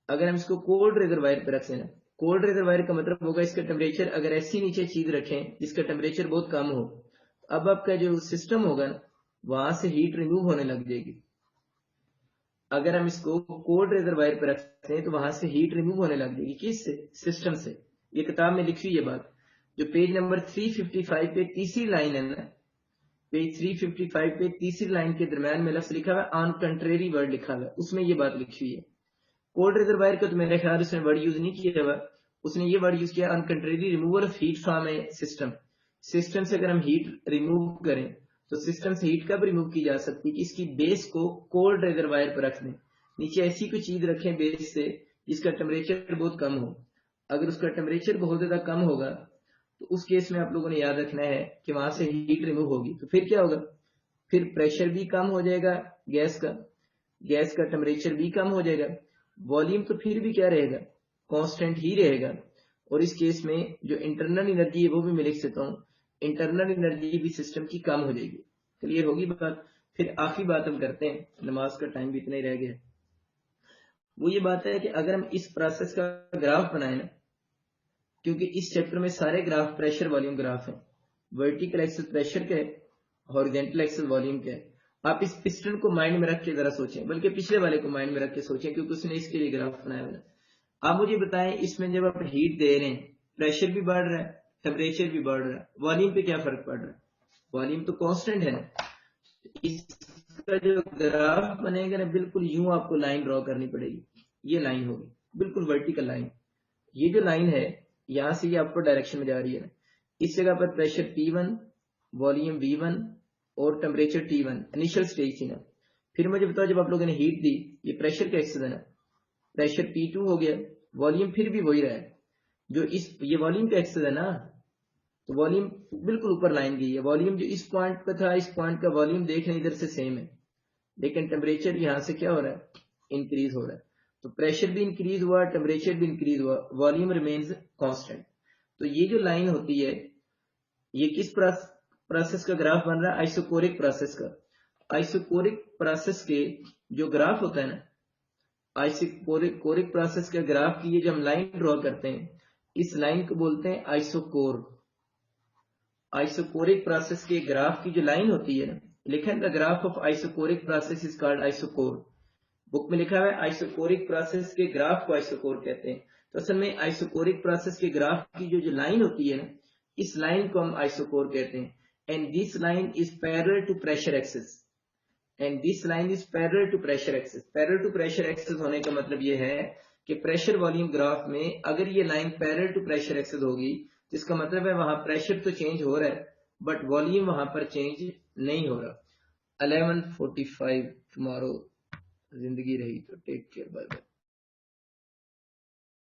A: अगर हम इसको कोल्ड रिजर्वायर पे रखते हैं, कोल्ड रिजर्वायर का मतलब होगा इसका टेम्परेचर अगर ऐसी नीचे चीज रखें जिसका टेम्परेचर बहुत कम हो, अब आपका जो सिस्टम होगा ना वहां से हीट रिमूव होने लग जाएगी। अगर हम इसको कोल्ड रिजर्वायर पर रखते हैं तो वहां से हीट रिमूव होने लग जाएगी। किससे? सिस्टम से। ये किताब में लिखी हुई ये बात, जो पेज नंबर 355 पे तीसरी लाइन है ना, पेज 355 पे तीसरी लाइन के दरम्यान में लफ्ज लिखा हुआ है, ऑन कंट्रेरी वर्ड लिखा हुआ है, उसमें ये बात लिखी हुई है। कोल्ड रिजर्वायर का तो मेरे ख्याल उसने वर्ड यूज नहीं किया हुआ, उसने ये वर्ड यूज किया on contrary removal of heat from A system. System से अगर हम हीट रिमूव करें तो सिस्टम से हीट कब रिमूव की जा सकती है? इसकी बेस को कोल्ड रिजर्वायर पर रख दें, नीचे ऐसी कोई चीज रखें बेस से जिसका टेम्परेचर बहुत कम हो। अगर उसका टेम्परेचर बहुत ज्यादा कम होगा तो उस केस में आप लोगों ने याद रखना है कि वहां से हीट रिमूव होगी। तो फिर क्या होगा? फिर प्रेशर भी कम हो जाएगा गैस का टेम्परेचर भी कम हो जाएगा, वॉल्यूम तो फिर भी क्या रहेगा? कांस्टेंट ही रहेगा। और इस केस में जो इंटरनल एनर्जी है वो भी मैं लिख सकता हूँ, इंटरनल एनर्जी भी सिस्टम की कम हो जाएगी। क्लियर होगी बात? फिर आखिरी बात हम करते हैं, नमाज का टाइम भी इतना ही रह गया। वो ये बात है कि अगर हम इस प्रोसेस का ग्राफ बनाए ना, क्योंकि इस चैप्टर में सारे ग्राफ प्रेशर वॉल्यूम ग्राफ हैं, वर्टिकल एक्सिस प्रेशर के, हॉरिजॉन्टल एक्सिस वॉल्यूम के। आप इस पिस्टन को माइंड में रख के जरा सोचें, बल्कि पिछले वाले को माइंड में रख के सोचें, क्योंकि उसने इसके लिए ग्राफ बनाया हुआ है। आप मुझे बताएं, इसमें जब आप हीट दे रहे हैं प्रेशर भी बढ़ रहा है, टेम्परेचर भी बढ़ रहा है, वॉल्यूम पे क्या फर्क पड़ रहा है? वॉल्यूम तो कांस्टेंट है ना। इसका जो ग्राफ बनेगा ना, बिल्कुल यूं आपको लाइन ड्रॉ करनी पड़ेगी। ये लाइन होगी बिल्कुल वर्टिकल लाइन। ये जो लाइन है यहां से ये अपर डायरेक्शन में जा रही है। इस जगह पर प्रेशर P1, वॉल्यूम V1 और टेम्परेचर T1 इनिशियल स्टेज थी ना। फिर मुझे बताओ, जब आप लोगों ने हीट दी, ये प्रेशर का एक्सेस है ना, प्रेशर P2 हो गया, वॉल्यूम फिर भी वही रहा है जो ये वॉल्यूम का एक्सेस है ना, तो वॉल्यूम बिल्कुल ऊपर लाइन गई है। वॉल्यूम जो इस पॉइंट पे था, इस पॉइंट का वॉल्यूम देख रहे इधर से सेम है, लेकिन टेम्परेचर यहां से क्या हो रहा है? इंक्रीज हो रहा है। तो प्रेशर भी इंक्रीज हुआ, टेम्परेचर भी इंक्रीज हुआ, वॉल्यूम रिमेन्स कांस्टेंट। तो ये जो लाइन होती है, ये किस प्रोसेस का ग्राफ बन रहा है? आइसोकोरिक प्रोसेस का। आइसोकोरिक प्रोसेस के जो ग्राफ होता है ना, आइसोकोरिक प्रोसेस के ग्राफ की ये जो हम लाइन ड्रॉ करते हैं, इस लाइन को बोलते हैं आइसोकोर। आइसोकोरिक प्रोसेस के ग्राफ की जो लाइन होती है ना, लिखा है the graph of isochoric process is called isochore. Book में लिखा हुआ है आइसोकोरिक प्रोसेस के ग्राफ को आइसोकोर कहते हैं। तो असल में आइसोकोरिक प्रोसेस के ग्राफ की जो लाइन होती है ना, इस लाइन को हम आइसोकोर कहते हैं। And this line is parallel to pressure axis. And this line is parallel to pressure axis. Parallel to pressure axis होने का मतलब ये है कि प्रेशर वॉल्यूम ग्राफ में अगर ये line parallel to pressure axis होगी, जिसका मतलब है वहां प्रेशर तो चेंज हो रहा है बट वॉल्यूम वहां पर चेंज नहीं हो रहा। 11:45 टुमारो जिंदगी रही तो टेक केयर, बाय बाय।